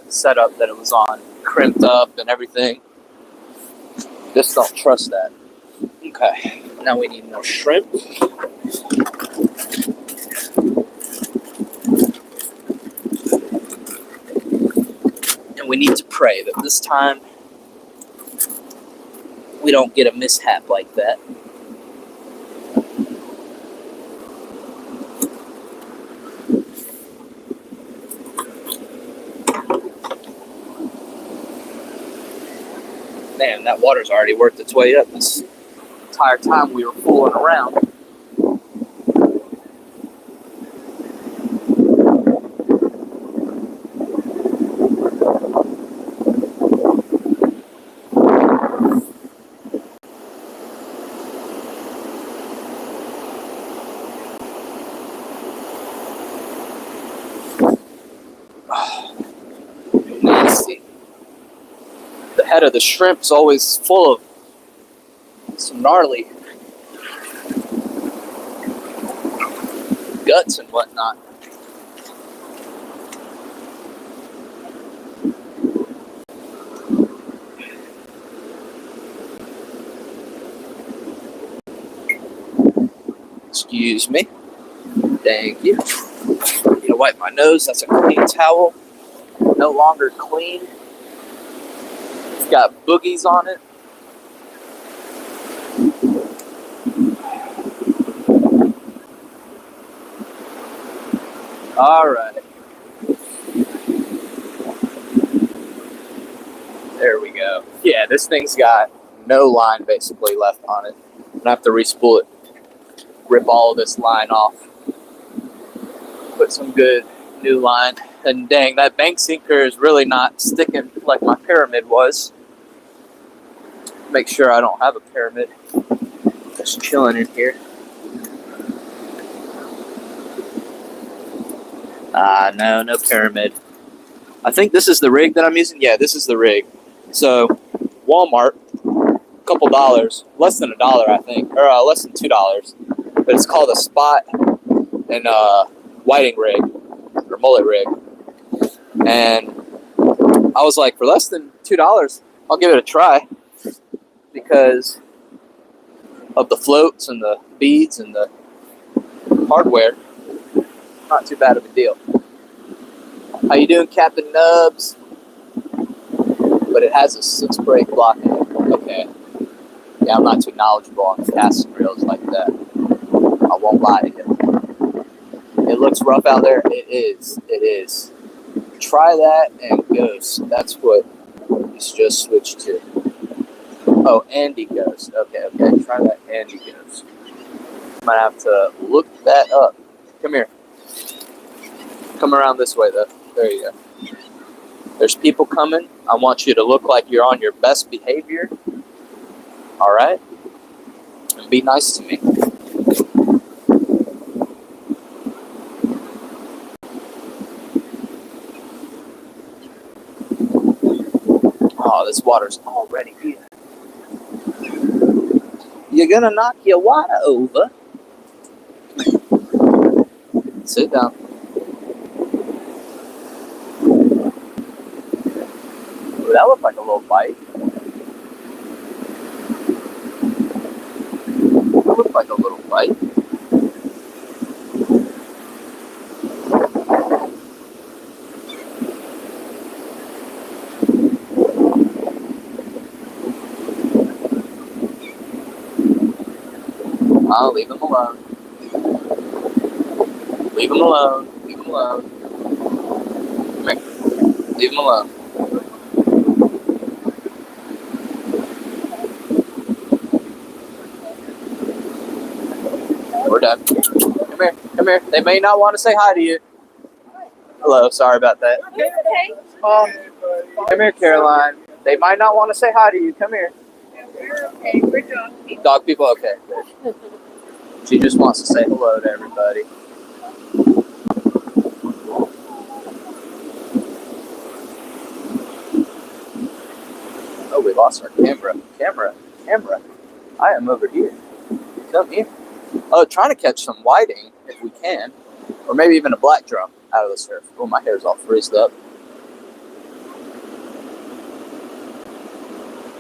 setup that it was on, crimped up and everything. Just don't trust that. Okay, now we need more shrimp. And we need to pray that this time we don't get a mishap like that. Man, that water's already worked its way up this entire time we were fooling around. Nasty. The head of the shrimp's always full of some gnarly guts and whatnot. Excuse me. Thank you. I'm gonna wipe my nose. That's a clean towel. No longer clean. It's got boogies on it. All right. There we go. Yeah, this thing's got no line basically left on it. I'm gonna have to re-spool it. Rip all of this line off. Put some good new line. And dang, that bank sinker is really not sticking like my pyramid was. Make sure I don't have a pyramid. Just chilling in here. No pyramid. I think this is the rig that I'm using. Yeah, this is the rig. So, Walmart, a couple dollars, less than $1, I think, or less than $2. But it's called a spot and whiting rig or mullet rig. And I was like, for less than $2, I'll give it a try because of the floats and the beads and the hardware. Not too bad of a deal. How you doing, Captain Nubs? But it has a 6-brake block in it. Okay. Yeah, I'm not too knowledgeable on casting reels like that. I won't lie to you. It looks rough out there. It is. It is. Try that and Ghost. That's what it's just switched to. Oh, Andy Ghost. Okay. Try that Andy Ghost. Might have to look that up. Come here. Come around this way, though. There you go. There's people coming. I want you to look like you're on your best behavior. All right? And be nice to me. Oh, this water's already here. You're gonna knock your water over. Sit down. Ooh, that looked like a little bite. That looked like a little bite. I'll leave him alone. Leave him alone. Leave him alone. Come here. Leave him alone. We're done. Come here. Come here. They may not want to say hi to you. Hello. Sorry about that. Okay. Come here, Caroline. They might not want to say hi to you. Come here. We're okay. We're dog people. Dog people, okay. She just wants to say hello to everybody. Oh, we lost our camera. Camera. I am over here. Come here. Oh, trying to catch some whiting if we can. Or maybe even a black drum out of the surf. Oh, my hair's all frizzed up.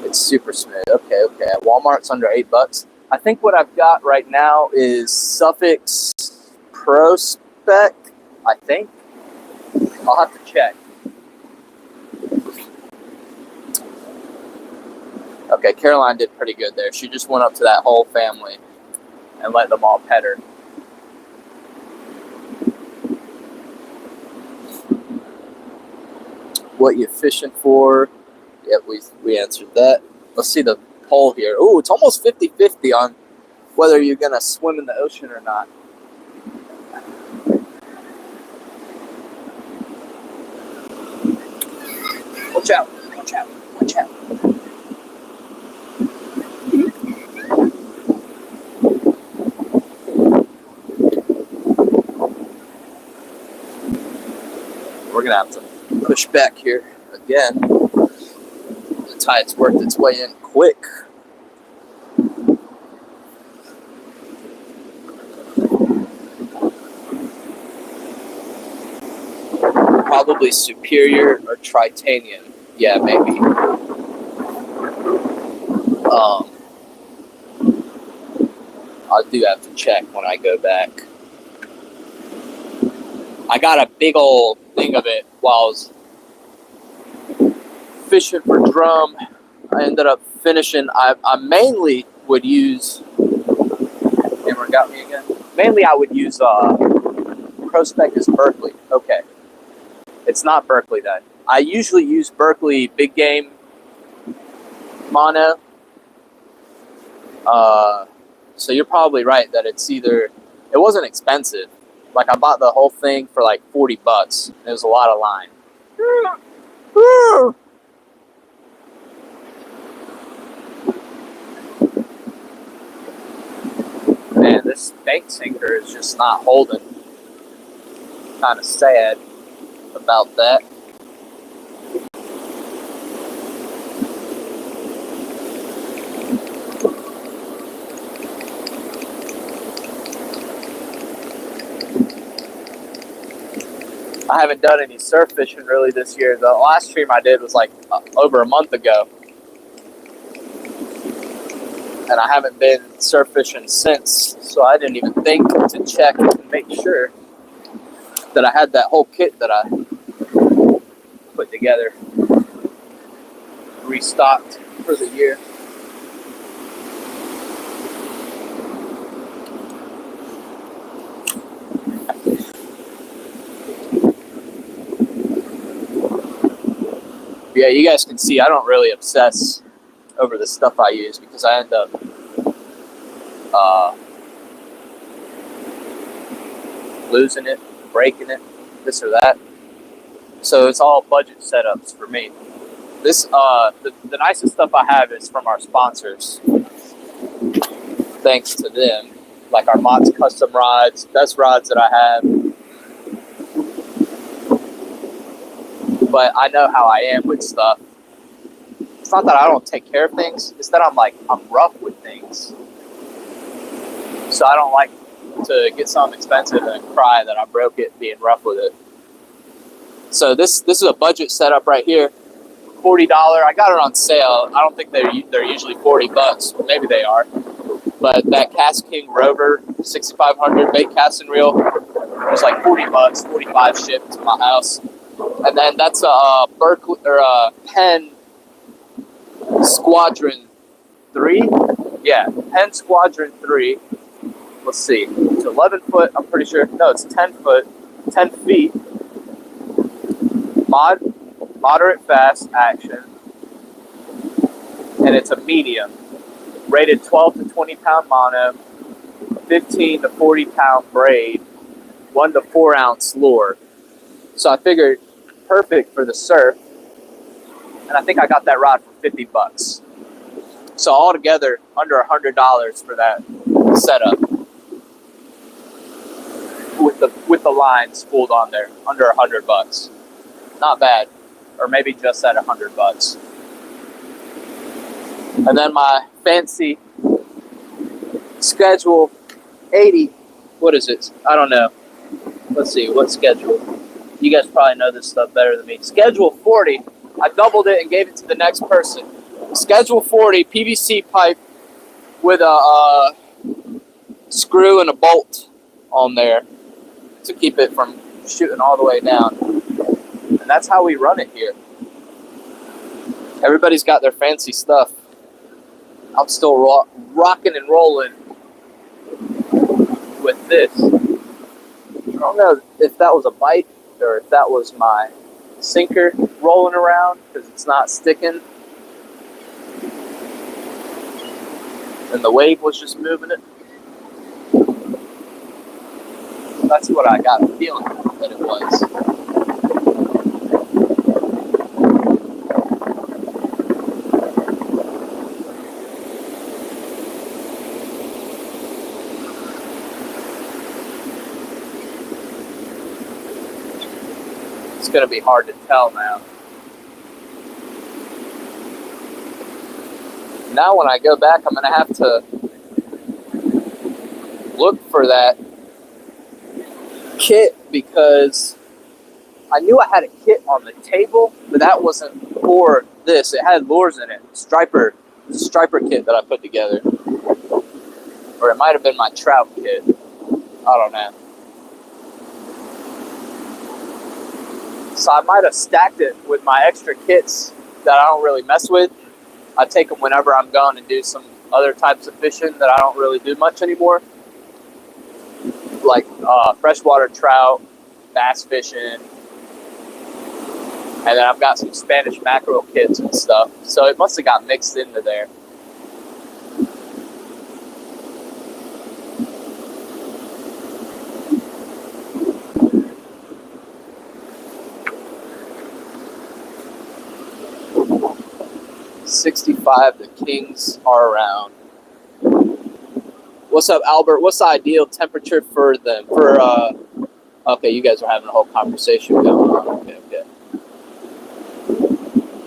It's super smooth. Okay. At Walmart's under $8. I think what I've got right now is Suffix Pro Spec. I think. I'll have to check. Okay, Caroline did pretty good there. She just went up to that whole family and let them all pet her. What you fishing for? Yep, we answered that. Let's see the poll here. Ooh, it's almost 50-50 on whether you're going to swim in the ocean or not. Watch out. We're going to have to push back here again. The tide's worked its way in quick. Probably Superior or Tritanium. Yeah, maybe. I do have to check when I go back. I got a big old thing of it while I was fishing for drum. I ended up finishing. I mainly would use. Camera got me again. Mainly, I would use Prospectus Berkeley. Okay, it's not Berkeley then. I usually use Berkeley Big Game Mono. So you're probably right that it's either. It wasn't expensive. Like I bought the whole thing for like $40. It was a lot of line. Man, this bait sinker is just not holding. Kind of sad about that. I haven't done any surf fishing really this year. The last stream I did was like over a month ago. And I haven't been surf fishing since, so I didn't even think to check and make sure that I had that whole kit that I put together, restocked for the year. Yeah, you guys can see I don't really obsess over the stuff I use because I end up losing it, breaking it, this or that. So it's all budget setups for me. This the nicest stuff I have is from our sponsors. Thanks to them, like our Mott's Custom Rods, best rods that I have. But I know how I am with stuff. It's not that I don't take care of things, it's that I'm rough with things. So I don't like to get something expensive and cry that I broke it being rough with it. So this is a budget setup right here. $40. I got it on sale. I don't think they're usually $40. Maybe they are. But that Cast King Rover 6500 bait casting reel was like $40, 45 shipped to my house. And then that's a Berkeley or a Penn Squadron 3. Yeah, Penn Squadron 3. Let's see. It's 11 foot. I'm pretty sure. No, it's 10 foot. 10 feet. Moderate fast action. And it's a medium. Rated 12 to 20 pound mono. 15 to 40 pound braid. 1 to 4 ounce lure. So I figured perfect for the surf. And I think I got that rod for $50. So altogether, under $100 for that setup. With the line spooled on there, under $100. Not bad. Or maybe just at $100. And then my fancy Schedule 80. What is it? I don't know. Let's see, what schedule? You guys probably know this stuff better than me. Schedule 40. I doubled it and gave it to the next person. Schedule 40 PVC pipe with a screw and a bolt on there to keep it from shooting all the way down. And that's how we run it here. Everybody's got their fancy stuff. I'm still rocking and rolling with this. I don't know if that was a bite or if that was my sinker rolling around because it's not sticking. And the wave was just moving it. That's what I got the feeling that it was. It's going to be hard to tell now. Now when I go back, I'm going to have to look for that kit because I knew I had a kit on the table, but that wasn't for this. It had lures in it. Striper kit that I put together. Or it might have been my trout kit. I don't know. So I might have stacked it with my extra kits that I don't really mess with. I take them whenever I'm going and do some other types of fishing that I don't really do much anymore. Like freshwater trout, bass fishing. And then I've got some Spanish mackerel kits and stuff. So it must have got mixed into there. $65, the kings are around. What's up, Albert? What's the ideal temperature for them? Okay, you guys are having a whole conversation going on. Okay.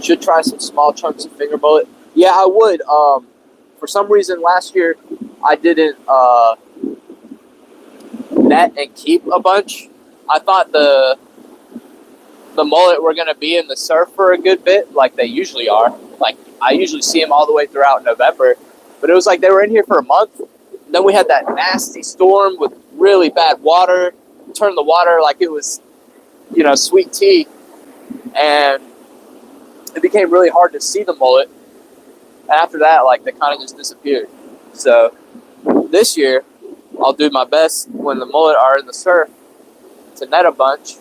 Should try some small chunks of finger mullet. Yeah, I would. For some reason last year I didn't net and keep a bunch. I thought the mullet were gonna be in the surf for a good bit, like they usually are. Like I usually see them all the way throughout November, but it was like they were in here for a month. Then we had that nasty storm with really bad water. Turned the water like it was, sweet tea, and it became really hard to see the mullet. And after that, like they kind of just disappeared. So this year, I'll do my best when the mullet are in the surf to net a bunch,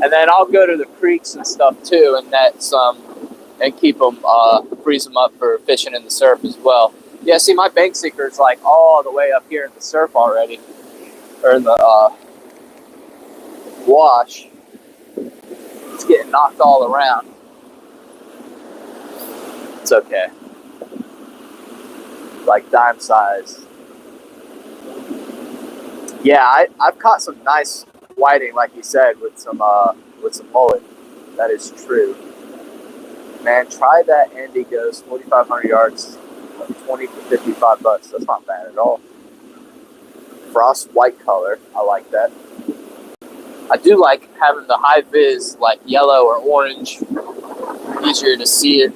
and then I'll go to the creeks and stuff too and net some and keep them, freeze them up for fishing in the surf as well. Yeah, see, my bank sinker is like all the way up here in the surf already, or in the wash. It's getting knocked all around. It's okay. Like dime size. Yeah, I've caught some nice whiting, like you said, with some mullet. That is true. Man, try that Andy Ghost 4,500 yards, 20 to $55. That's not bad at all. frost white color. I like that. I do like having the high vis, like yellow or orange. Easier to see it.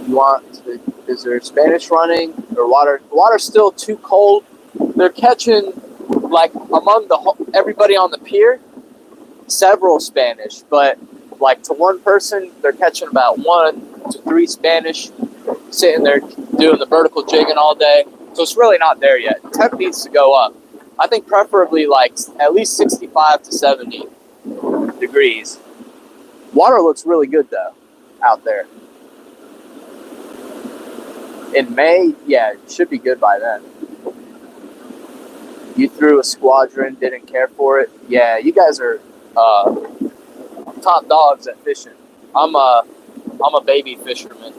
You want? Is there Spanish running or water? The water's still too cold. They're catching, like, among everybody on the pier, several Spanish, but like to one person, they're catching about 1 to 3 Spanish, sitting there doing the vertical jigging all day. So it's really not there yet. Temp needs to go up. I think preferably like at least 65 to 70 degrees. Water looks really good though out there. In May, yeah, it should be good by then. You threw a squadron, didn't care for it. Yeah, you guys are top dogs at fishing. I'm a baby fisherman.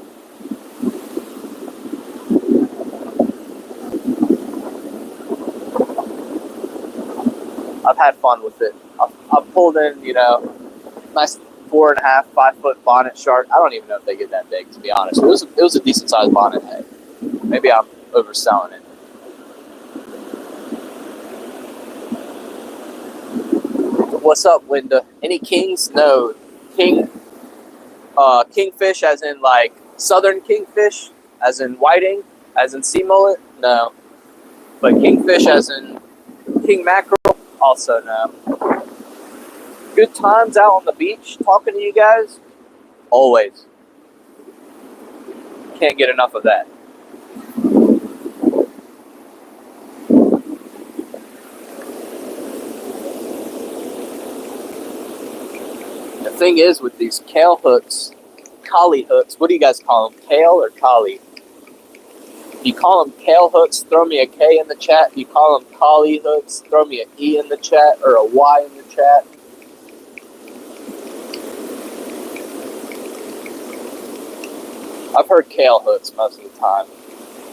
I've had fun with it. I've pulled in, nice 4.5, 5 foot bonnet shark. I don't even know if they get that big, to be honest. It was a decent sized bonnet head. Maybe I'm overselling it. What's up, Linda? Any kings? No. Kingfish as in like southern kingfish, as in whiting, as in sea mullet? No. But kingfish as in king mackerel? Also no. Good times out on the beach talking to you guys? Always. Can't get enough of that. The thing is with these kale hooks, collie hooks, what do you guys call them? Kale or collie? If you call them kale hooks, throw me a K in the chat. If you call them collie hooks, throw me an E in the chat or a Y in the chat. I've heard kale hooks most of the time,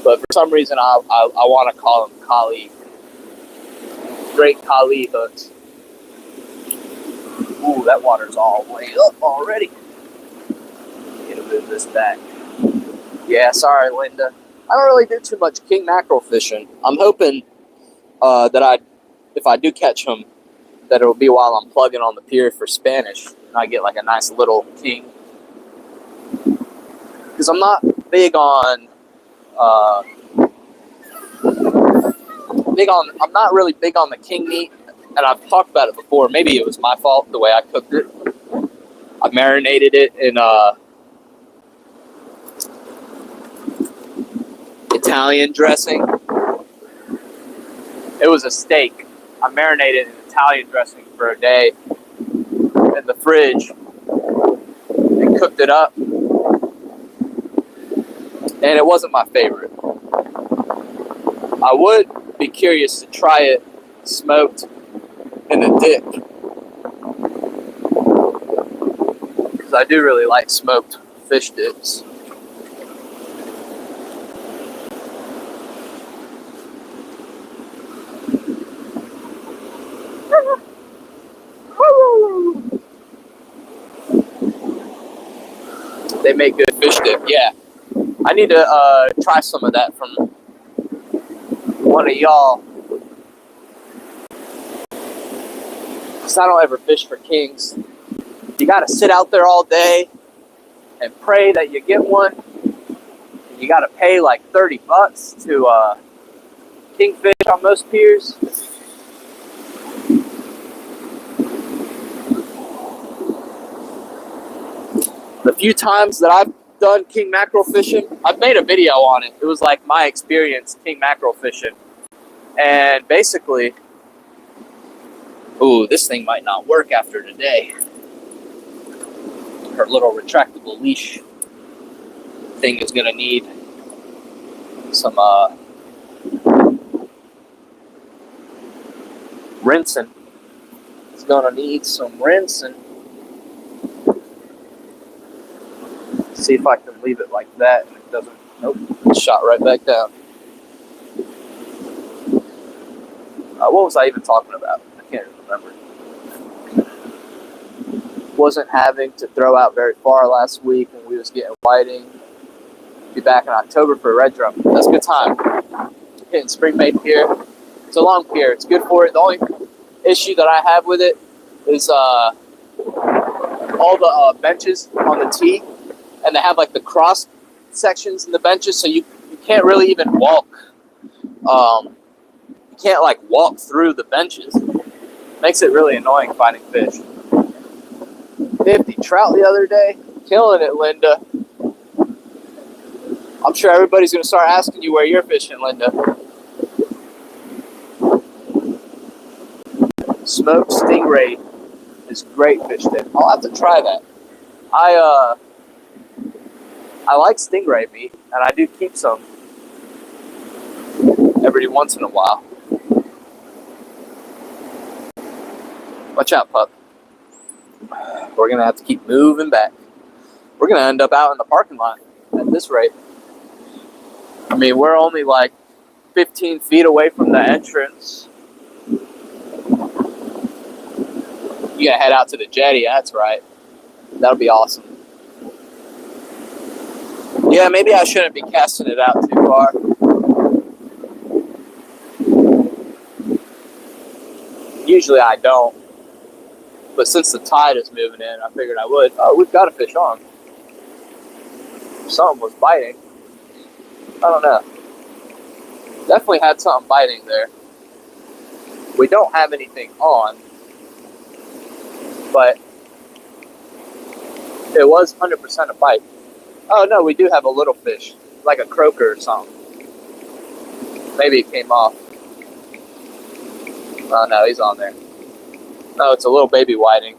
but for some reason I want to call them collie. Great collie hooks. Ooh, that water's all the way up already. Need to move this back. Yeah, sorry, Linda. I don't really do too much king mackerel fishing. I'm hoping that if I do catch them, that it'll be while I'm plugging on the pier for Spanish, and I get like a nice little king. Because I'm not big on, I'm not really big on the king meat, and I've talked about it before. Maybe it was my fault the way I cooked it. I marinated it in Italian dressing. It was a steak. I marinated it in Italian dressing for a day in the fridge and cooked it up. And it wasn't my favorite. I would be curious to try it smoked in a dip, because I do really like smoked fish dips. They make good fish dip, yeah. I need to try some of that from one of y'all. Because I don't ever fish for kings. You got to sit out there all day and pray that you get one. And you got to pay like $30 to kingfish on most piers. The few times that I've done king mackerel fishing, I've made a video on it. It was like my experience king mackerel fishing. And basically, ooh, this thing might not work after today. Her little retractable leash thing is gonna need some rinsing. It's gonna need some rinsing. See if I can leave it like that and it doesn't. Nope, it shot right back down. What was I even talking about? I can't remember. Wasn't having to throw out very far last week when we was getting whiting. Be back in October for a red drum. That's a good time. hitting spring bait here. It's a long pier. It's good for it. The only issue that I have with it is all the benches on the tee, and they have like the cross sections in the benches, so you can't really even walk. You can't like walk through the benches. Makes it really annoying finding fish. 50 trout the other day. Killing it, Linda. I'm sure everybody's going to start asking you where you're fishing, Linda. Smoked stingray is great fish dip. I'll have to try that. I like stingray meat, and I do keep some every once in a while. Watch out, pup. We're going to have to keep moving back. We're going to end up out in the parking lot at this rate. I mean, we're only like 15 feet away from the entrance. You gotta head out to the jetty, that's right. That'll be awesome. Yeah, maybe I shouldn't be casting it out too far. Usually I don't. But since the tide is moving in, I figured I would. Oh, we've got a fish on. Something was biting. I don't know. Definitely had something biting there. We don't have anything on, but it was 100% a bite. Oh no, we do have a little fish, like a croaker or something. Maybe it came off. Oh no, he's on there. No, it's a little baby whiting.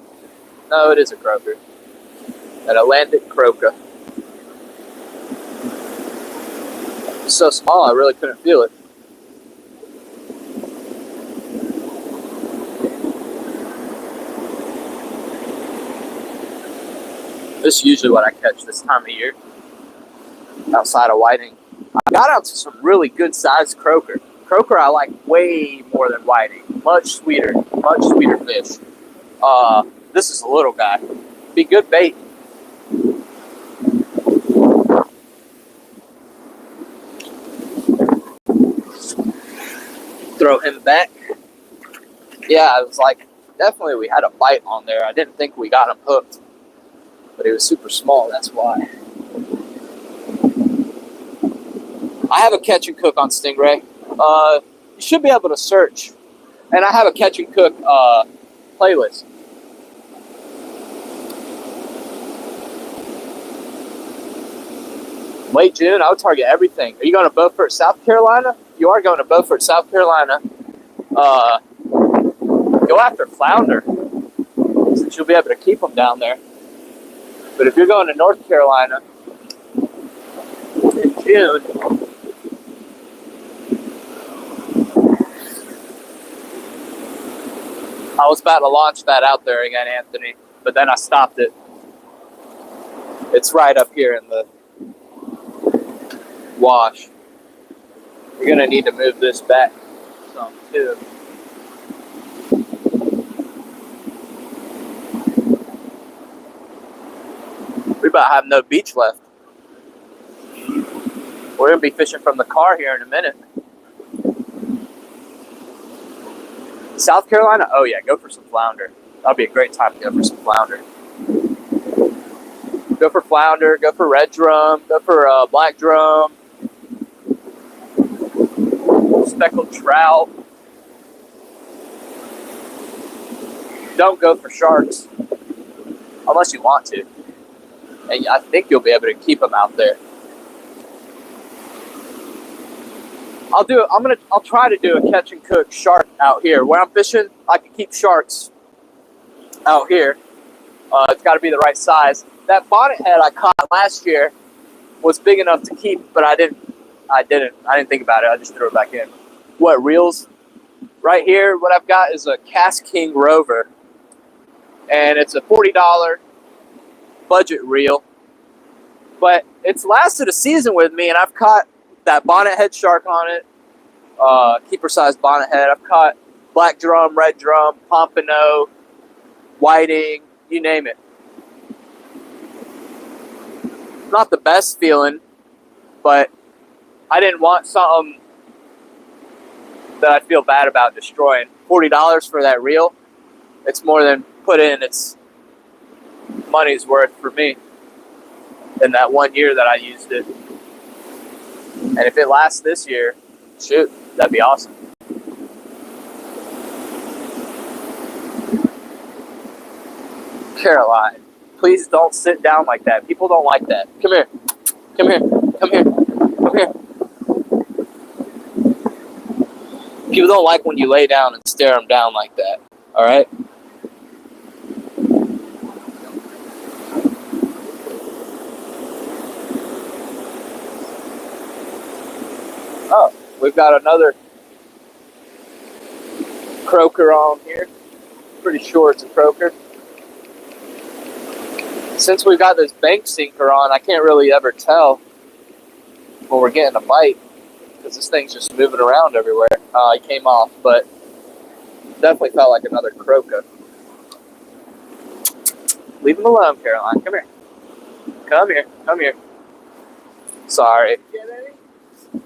No, it is a croaker. An Atlantic croaker. It's so small, I really couldn't feel it. This is usually what I catch this time of year, outside of whiting. I got out to some really good sized croaker. Croaker I like way more than whiting. Much sweeter fish. This is a little guy. Be good bait. Throw him back. Yeah, I was like, definitely we had a bite on there. I didn't think we got him hooked, but he was super small, that's why. I have a catch and cook on stingray. You should be able to search. And I have a catch and cook playlist. Late June, I would target everything. Are you going to Beaufort, South Carolina? You are going to Beaufort, South Carolina. Go after flounder, since you'll be able to keep them down there. But if you're going to North Carolina in June, I was about to launch that out there again, Anthony, but then I stopped it. It's right up here in the wash. You're going to need to move this back some too. We about have no beach left. We're going to be fishing from the car here in a minute. South Carolina? Oh yeah, go for some flounder. That'll be a great time to go for some flounder. Go for flounder, go for red drum, go for black drum, speckled trout. Don't go for sharks unless you want to. And I think you'll be able to keep them out there. I'll try to do a catch and cook shark out here. When I'm fishing, I can keep sharks out here. It's got to be the right size. That bonnet head I caught last year was big enough to keep, but I didn't think about it. I just threw it back in. What, reels? Right here, what I've got is a Cast King Rover, and it's a $40 budget reel. But it's lasted a season with me, and I've caught that bonnet head shark on it, keeper sized bonnet head. I've caught black drum, red drum, pompano, whiting, you name it. Not the best feeling, but I didn't want something that I feel bad about destroying. $40 for that reel, it's more than put in its money's worth for me in that 1 year that I used it. And if it lasts this year, shoot, that'd be awesome. Caroline, please don't sit down like that. People don't like that. Come here. Come here. Come here. Come here. People don't like when you lay down and stare them down like that. All right? Oh, we've got another croaker on here. Pretty sure it's a croaker. Since we've got this bank sinker on, I can't really ever tell when we're getting a bite because this thing's just moving around everywhere. He came off, but definitely felt like another croaker. Leave him alone, Caroline. Come here. Come here. Come here. Sorry.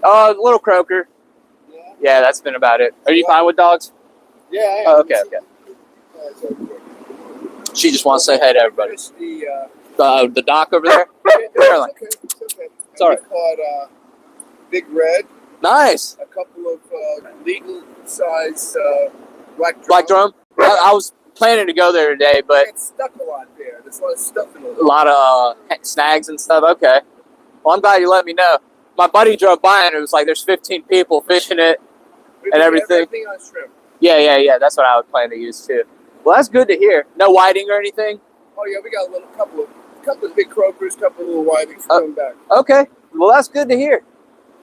Little croaker. Yeah, that's been about it. Are you fine with dogs? Yeah, I am. Oh, okay. She just wants to say hey to everybody. The dock over there? Caroline. It's okay. Sorry. We caught big red, Nice. a couple of legal size black drum. Black drum? I was planning to go there today, but It's stuck a lot there. There's a lot of stuff in a it. lot of snags and stuff. Okay. Well, I'm glad you let me know. My buddy drove by and it was like there's 15 people fishing it. And everything. Everything on shrimp. Yeah. That's what I would plan to use too. Well, that's good to hear. No whiting or anything? Oh yeah, we got a couple of big croakers, couple of little whitings coming back. Okay. Well, that's good to hear.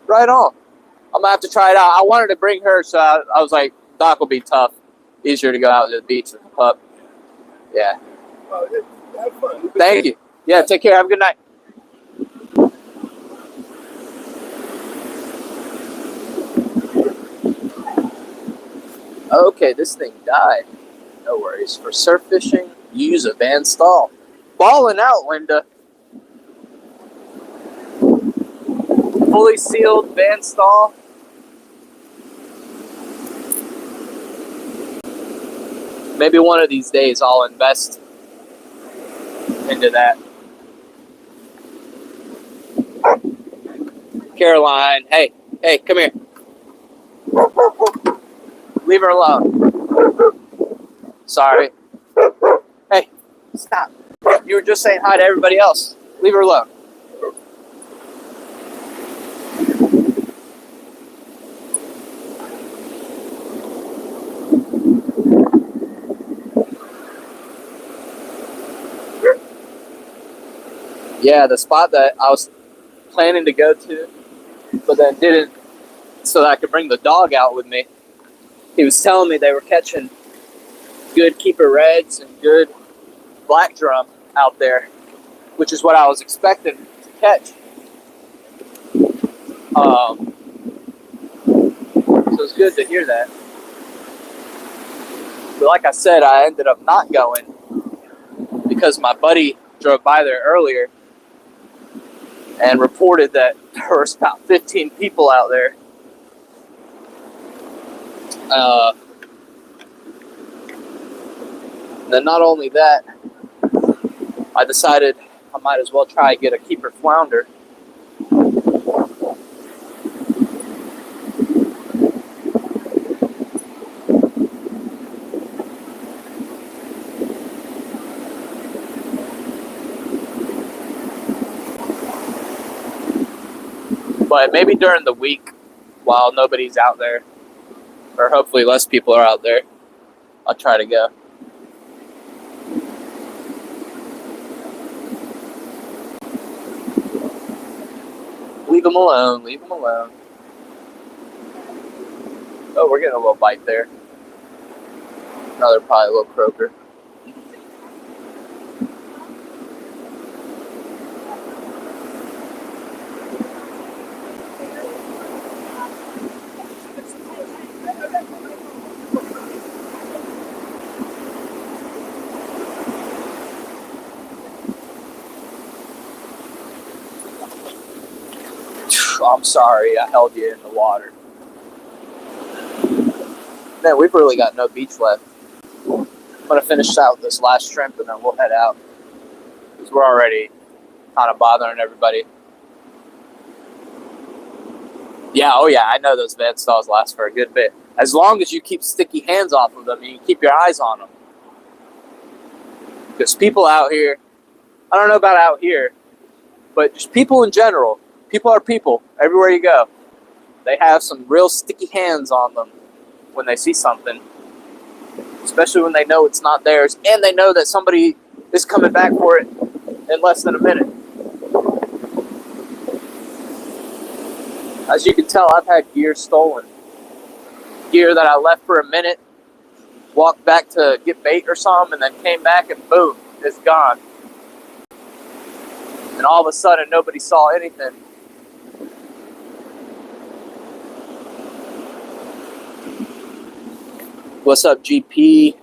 Right on. I'm going to have to try it out. I wanted to bring her, so I was like, dock will be tough. Easier to go out to the beach with the pup. Yeah. Have fun. Thank you. Yeah, take care. Have a good night. Okay, this thing died. No worries. For surf fishing, use a Van Staal. Balling out, Linda. Fully sealed Van Staal. Maybe one of these days I'll invest into that. Caroline, hey, come here. Leave her alone. Sorry. Hey, stop. You were just saying hi to everybody else. Leave her alone. Yeah, the spot that I was planning to go to, but then didn't, so that I could bring the dog out with me. He was telling me they were catching good keeper reds and good black drum out there, which is what I was expecting to catch. So it's good to hear that. But like I said, I ended up not going because my buddy drove by there earlier and reported that there was about 15 people out there. Then not only that, I decided I might as well try and get a keeper flounder. But maybe during the week, while nobody's out there, or hopefully less people are out there, I'll try to go. Leave them alone, leave them alone. Oh, we're getting a little bite there. Another probably little croaker. I'm sorry, I held you in the water. Man, we've really got no beach left. I'm gonna finish out this last shrimp and then we'll head out. Because we're already kind of bothering everybody. Yeah, oh yeah, I know those van stalls last for a good bit. As long as you keep sticky hands off of them and you keep your eyes on them. Because people out here, I don't know about out here, but just people in general, people are people everywhere you go. They have some real sticky hands on them when they see something. Especially when they know it's not theirs and they know that somebody is coming back for it in less than a minute. As you can tell, I've had gear stolen. Gear that I left for a minute, walked back to get bait or something, and then came back and boom, it's gone. And all of a sudden, nobody saw anything. What's up, GP?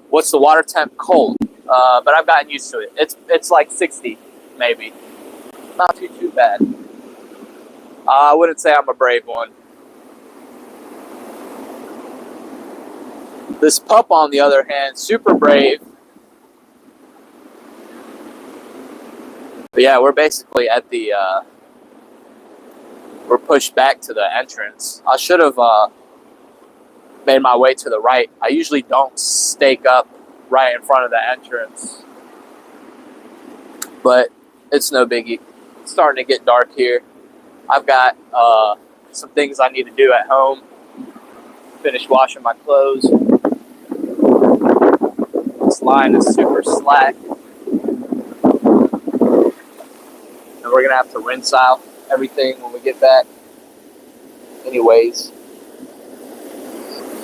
What's the water temp? Cold. But I've gotten used to it. It's like 60, maybe. Not too bad. I wouldn't say I'm a brave one. This pup, on the other hand, super brave. But yeah, we're basically at the, we're pushed back to the entrance. I should have made my way to the right. I usually don't stake up right in front of the entrance. But it's no biggie. It's starting to get dark here. I've got some things I need to do at home. Finish washing my clothes. This line is super slack. And we're going to have to rinse out everything when we get back. Anyways.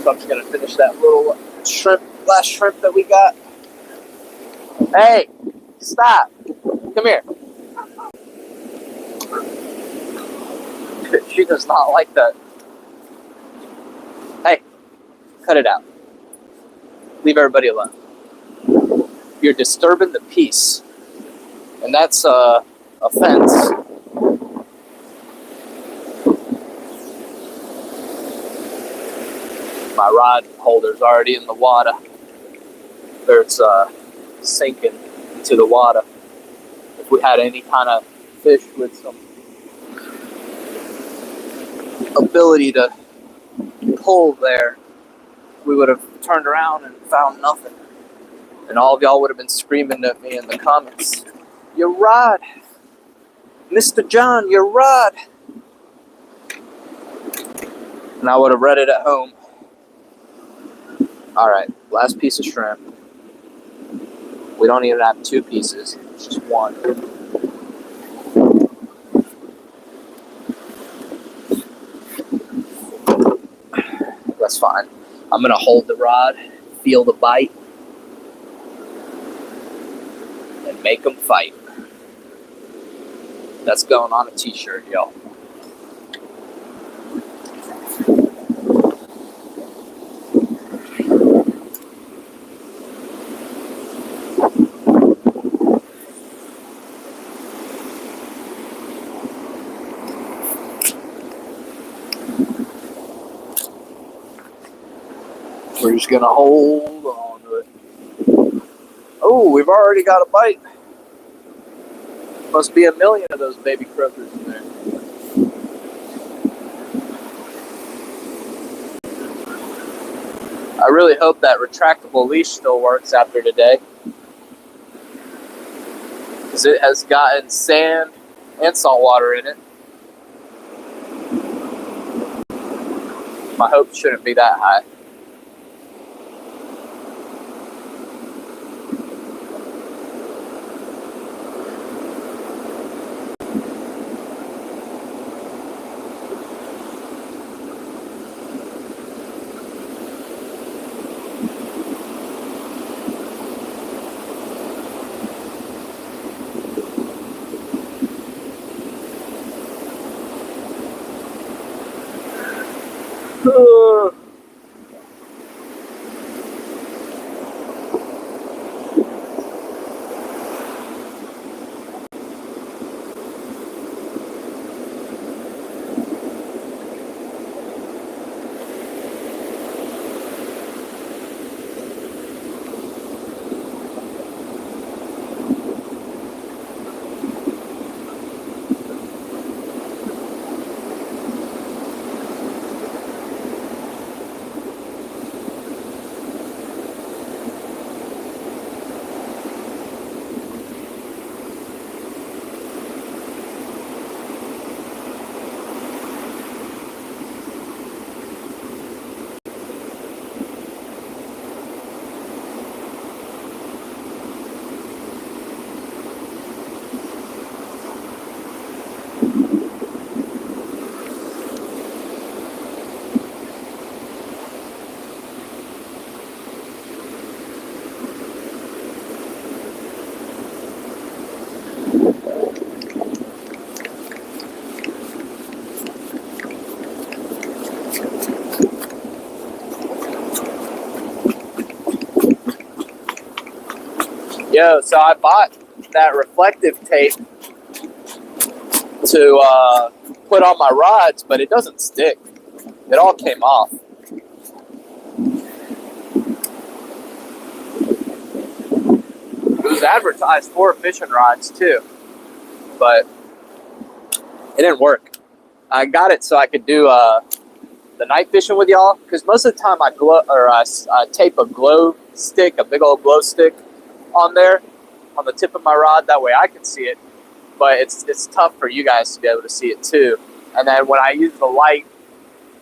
So I'm just going to finish that little last shrimp that we got. Hey, stop. Come here. She does not like that. Hey, cut it out. Leave everybody alone. You're disturbing the peace. And that's offense. My rod holder's already in the water. Or it's sinking into the water. If we had any kind of fish with some ability to pull there, we would have turned around and found nothing. And all of y'all would have been screaming at me in the comments, "Your rod! Mr. John, your rod!" And I would have read it at home. Alright, last piece of shrimp. We don't even have two pieces, it's just one. That's fine. I'm going to hold the rod, feel the bite, and make them fight. That's going on a t-shirt, y'all. We're just going to hold on to it. Oh, we've already got a bite. Must be a million of those baby croakers in there. I really hope that retractable leash still works after today. Because it has gotten sand and salt water in it. My hopes shouldn't be that high. Yo, so I bought that reflective tape to put on my rods, but it doesn't stick. It all came off. It was advertised for fishing rods too, but it didn't work. I got it so I could do the night fishing with y'all, because most of the time I tape a glow stick, a big old glow stick, on there on the tip of my rod. That way I can see it, but it's tough for you guys to be able to see it too. And then when I use the light,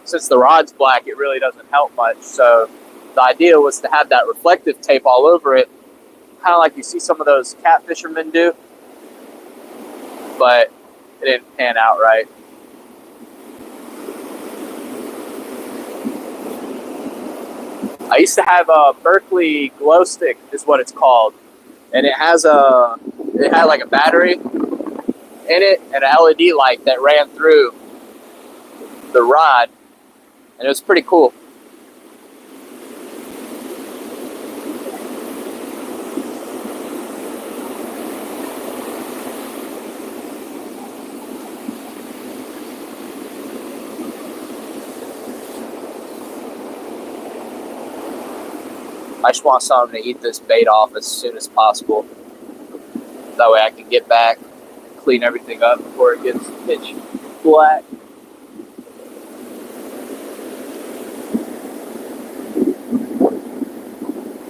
since the rod's black, it really doesn't help much. So the idea was to have that reflective tape all over it, kind of like you see some of those cat fishermen do, but it didn't pan out right. I used to have a Berkeley glow stick, is what it's called, and it had like a battery in it and an LED light that ran through the rod, and it was pretty cool. I just want something to eat this bait off as soon as possible. That way I can get back, clean everything up before it gets pitch black.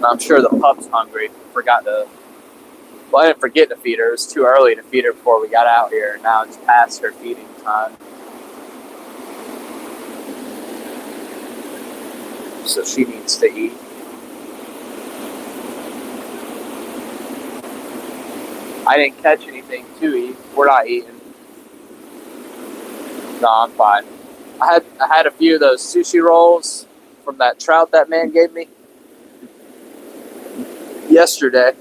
I'm sure the pup's hungry. I didn't forget to feed her. It was too early to feed her before we got out here. Now it's past her feeding time. So she needs to eat. I didn't catch anything to eat. We're not eating. No, I'm fine. I had a few of those sushi rolls from that trout that man gave me yesterday.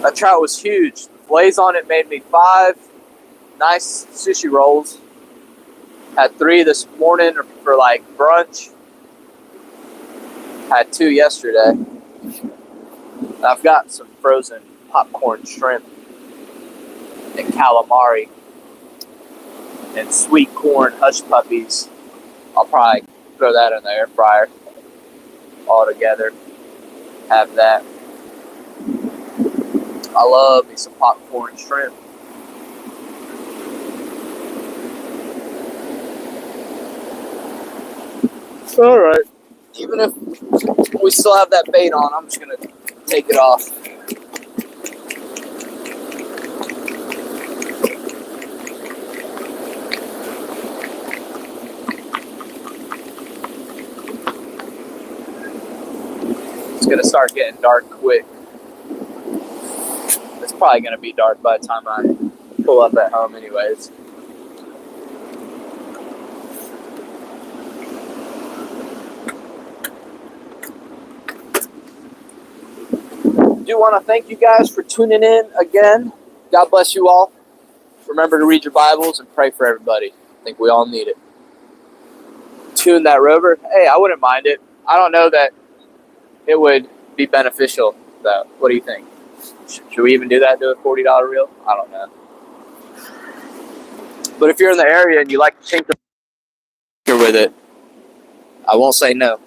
That trout was huge. The blaze on it made me 5 nice sushi rolls. Had 3 this morning for like brunch. Had 2 yesterday. I've got some frozen popcorn shrimp and calamari and sweet corn hush puppies. I'll probably throw that in the air fryer all together. Have that. I love me some popcorn shrimp. All right. Even if we still have that bait on, I'm just gonna take it off. It's gonna start getting dark quick. It's probably gonna be dark by the time I pull up at home anyways. I do want to thank you guys for tuning in again. God bless you all. Remember to read your Bibles and pray for everybody. I think we all need it. Tune that rover. Hey, I wouldn't mind it. I don't know that it would be beneficial, though. What do you think? Should we even do that? Do a $40 reel? I don't know. But if you're in the area and you like to chink the with it, I won't say no.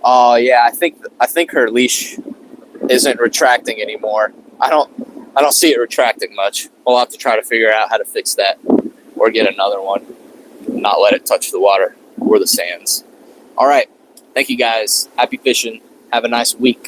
Oh yeah, I think her leash isn't retracting anymore. I don't see it retracting much. We'll have to try to figure out how to fix that or get another one. Not let it touch the water or the sands. All right. Thank you guys. Happy fishing. Have a nice week.